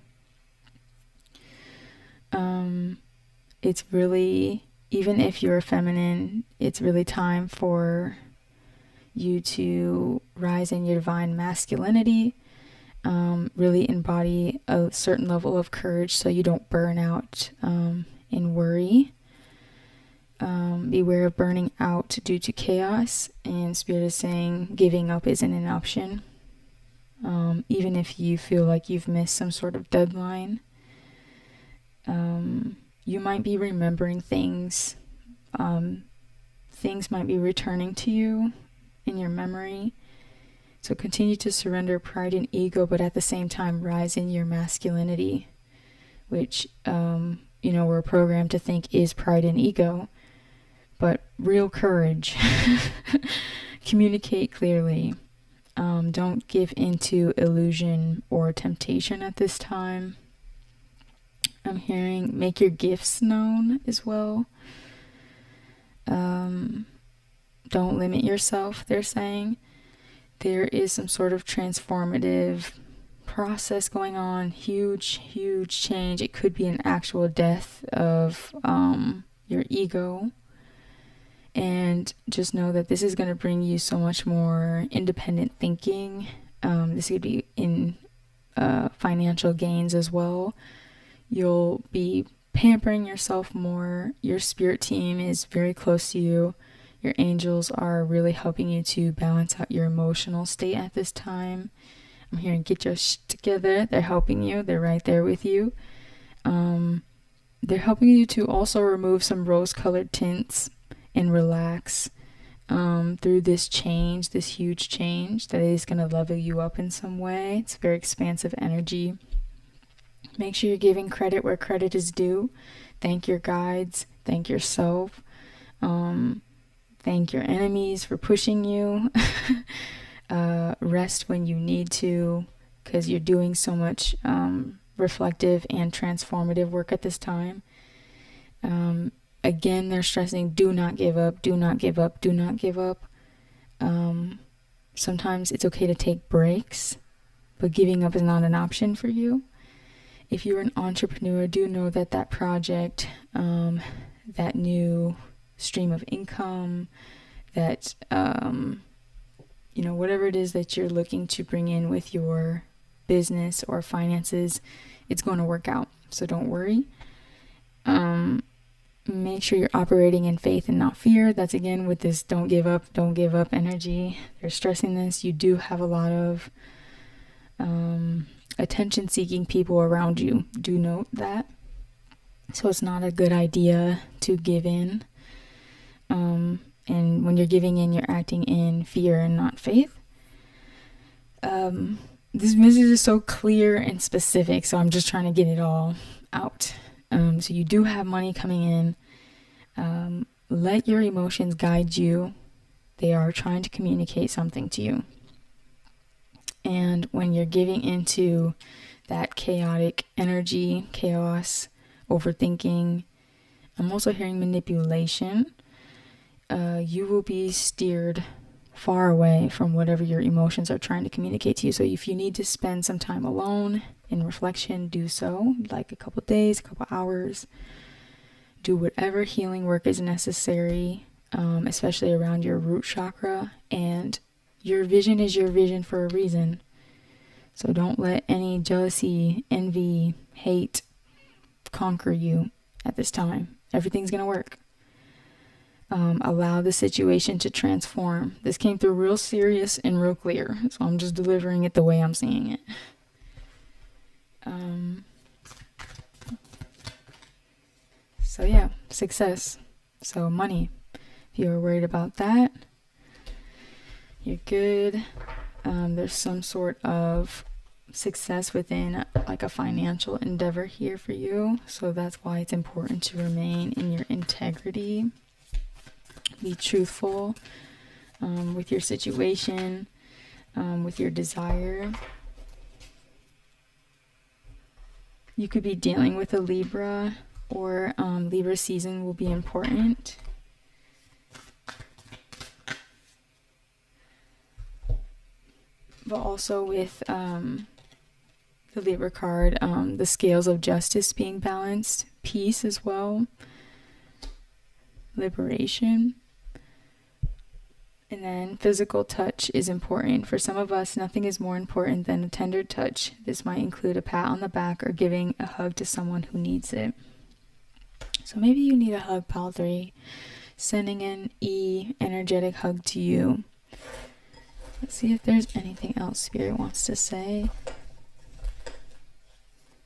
It's really, even if you're feminine, it's really time for you to rise in your divine masculinity. Really embody a certain level of courage so you don't burn out and worry. Beware of burning out due to chaos, and Spirit is saying giving up isn't an option. Even if you feel like you've missed some sort of deadline, you might be remembering things. Things might be returning to you in your memory. So continue to surrender pride and ego, but at the same time rise in your masculinity, which, we're programmed to think is pride and ego, but real courage. Communicate clearly. Don't give into illusion or temptation at this time. I'm hearing make your gifts known as well. Don't limit yourself, they're saying. There is some sort of transformative process going on, huge change. It could be an actual death of your ego. And just know that this is going to bring you so much more independent thinking. This could be in financial gains as well. You'll be pampering yourself more. Your spirit team is very close to you. Your angels are really helping you to balance out your emotional state at this time. I'm hearing get your shit together. They're helping you. They're right there with you. They're helping you to also remove some rose-colored tints and relax through this change, this huge change that is going to level you up in some way. It's very expansive energy. Make sure you're giving credit where credit is due. Thank your guides. Thank yourself. Thank your enemies for pushing you. Rest when you need to, because you're doing so much reflective and transformative work at this time. Again, they're stressing, do not give up, do not give up, do not give up. Sometimes it's okay to take breaks, but giving up is not an option for you. If you're an entrepreneur, do know that that project, that new stream of income, that whatever it is that you're looking to bring in with your business or finances, it's going to work out. So don't worry. Make sure you're operating in faith and not fear. That's again with this don't give up energy. They're stressing this. You do have a lot of attention seeking people around you. Do note that. So it's not a good idea to give in. And when you're giving in, you're acting in fear and not faith. This message is so clear and specific, so I'm just trying to get it all out. So you do have money coming in. Let your emotions guide you. They are trying to communicate something to you. And when you're giving into that chaotic energy, chaos, overthinking, I'm also hearing manipulation. You will be steered far away from whatever your emotions are trying to communicate to you. So if you need to spend some time alone in reflection, do so, like a couple days, a couple hours. Do whatever healing work is necessary, especially around your root chakra. And your vision is your vision for a reason. So don't let any jealousy, envy, hate conquer you at this time. Everything's going to work. Allow the situation to transform. This came through real serious and real clear, so I'm just delivering it the way I'm seeing it. So yeah, success. So money. If you're worried about that, you're good. There's some sort of success within like a financial endeavor here for you. So that's why it's important to remain in your integrity. Be truthful with your situation, with your desire. You could be dealing with a Libra, or Libra season will be important. But also with the Libra card, the scales of justice being balanced, peace as well, liberation. And then physical touch is important. For some of us, nothing is more important than a tender touch. This might include a pat on the back or giving a hug to someone who needs it. So maybe you need a hug, pile 3. Sending an energetic hug to you. Let's see if there's anything else Spirit wants to say.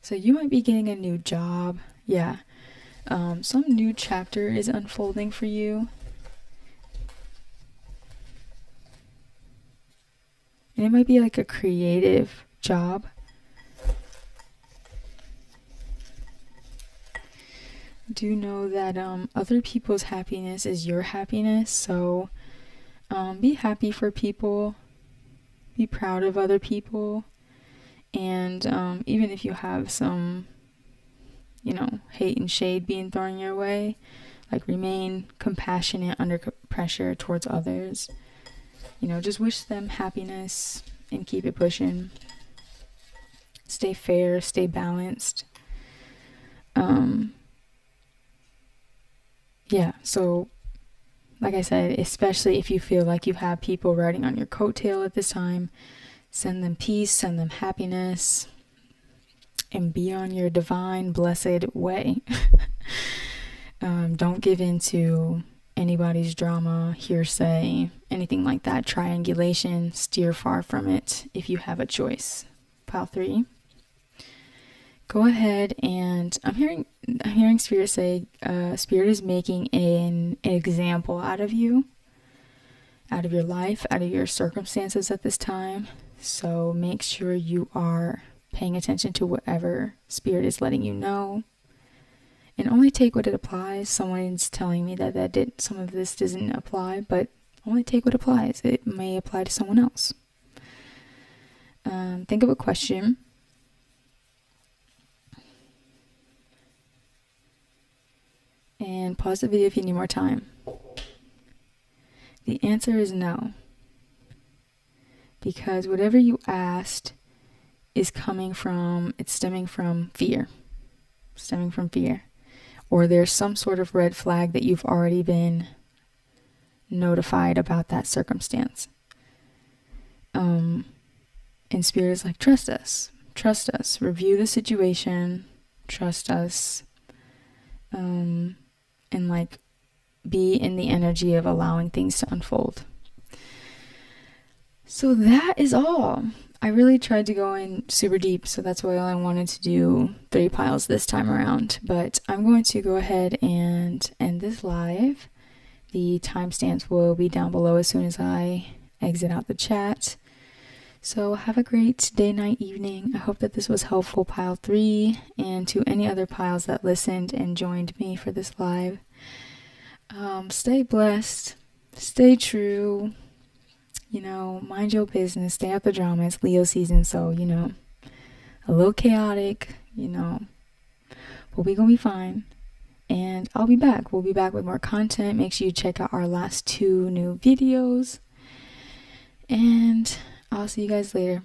So you might be getting a new job. Yeah. Some new chapter is unfolding for you. And it might be like a creative job. Do know that other people's happiness is your happiness. So be happy for people. Be proud of other people. And even if you have some, hate and shade being thrown your way, like remain compassionate under pressure towards others. Just wish them happiness and keep it pushing. Stay fair, stay balanced. Yeah, so like I said, especially if you feel like you have people riding on your coattail at this time, send them peace, send them happiness, and be on your divine, blessed way. Don't give in to anybody's drama, hearsay, anything like that. Triangulation, steer far from it if you have a choice. Pile 3. Go ahead, and I'm hearing Spirit say, Spirit is making an example out of you, out of your life, out of your circumstances at this time. So make sure you are paying attention to whatever Spirit is letting you know. And only take what it applies. Someone's telling me that some of this doesn't apply, but only take what applies. It may apply to someone else. Think of a question. And pause the video if you need more time. The answer is no. Because whatever you asked is stemming from fear. Stemming from fear. Or there's some sort of red flag that you've already been notified about that circumstance. And Spirit is like, trust us. Trust us. Review the situation. Trust us. And like be in the energy of allowing things to unfold. So that is all. I really tried to go in super deep, so that's why I wanted to do 3 piles this time around. But I'm going to go ahead and end this live. The timestamps will be down below as soon as I exit out the chat. So have a great day, night, evening. I hope that this was helpful, pile 3, and to any other piles that listened and joined me for this live. Stay blessed, stay true, mind your business, stay out the drama. It's Leo season, so, a little chaotic, but we're gonna be fine. And I'll be back. We'll be back with more content. Make sure you check out our last 2 new videos. And I'll see you guys later.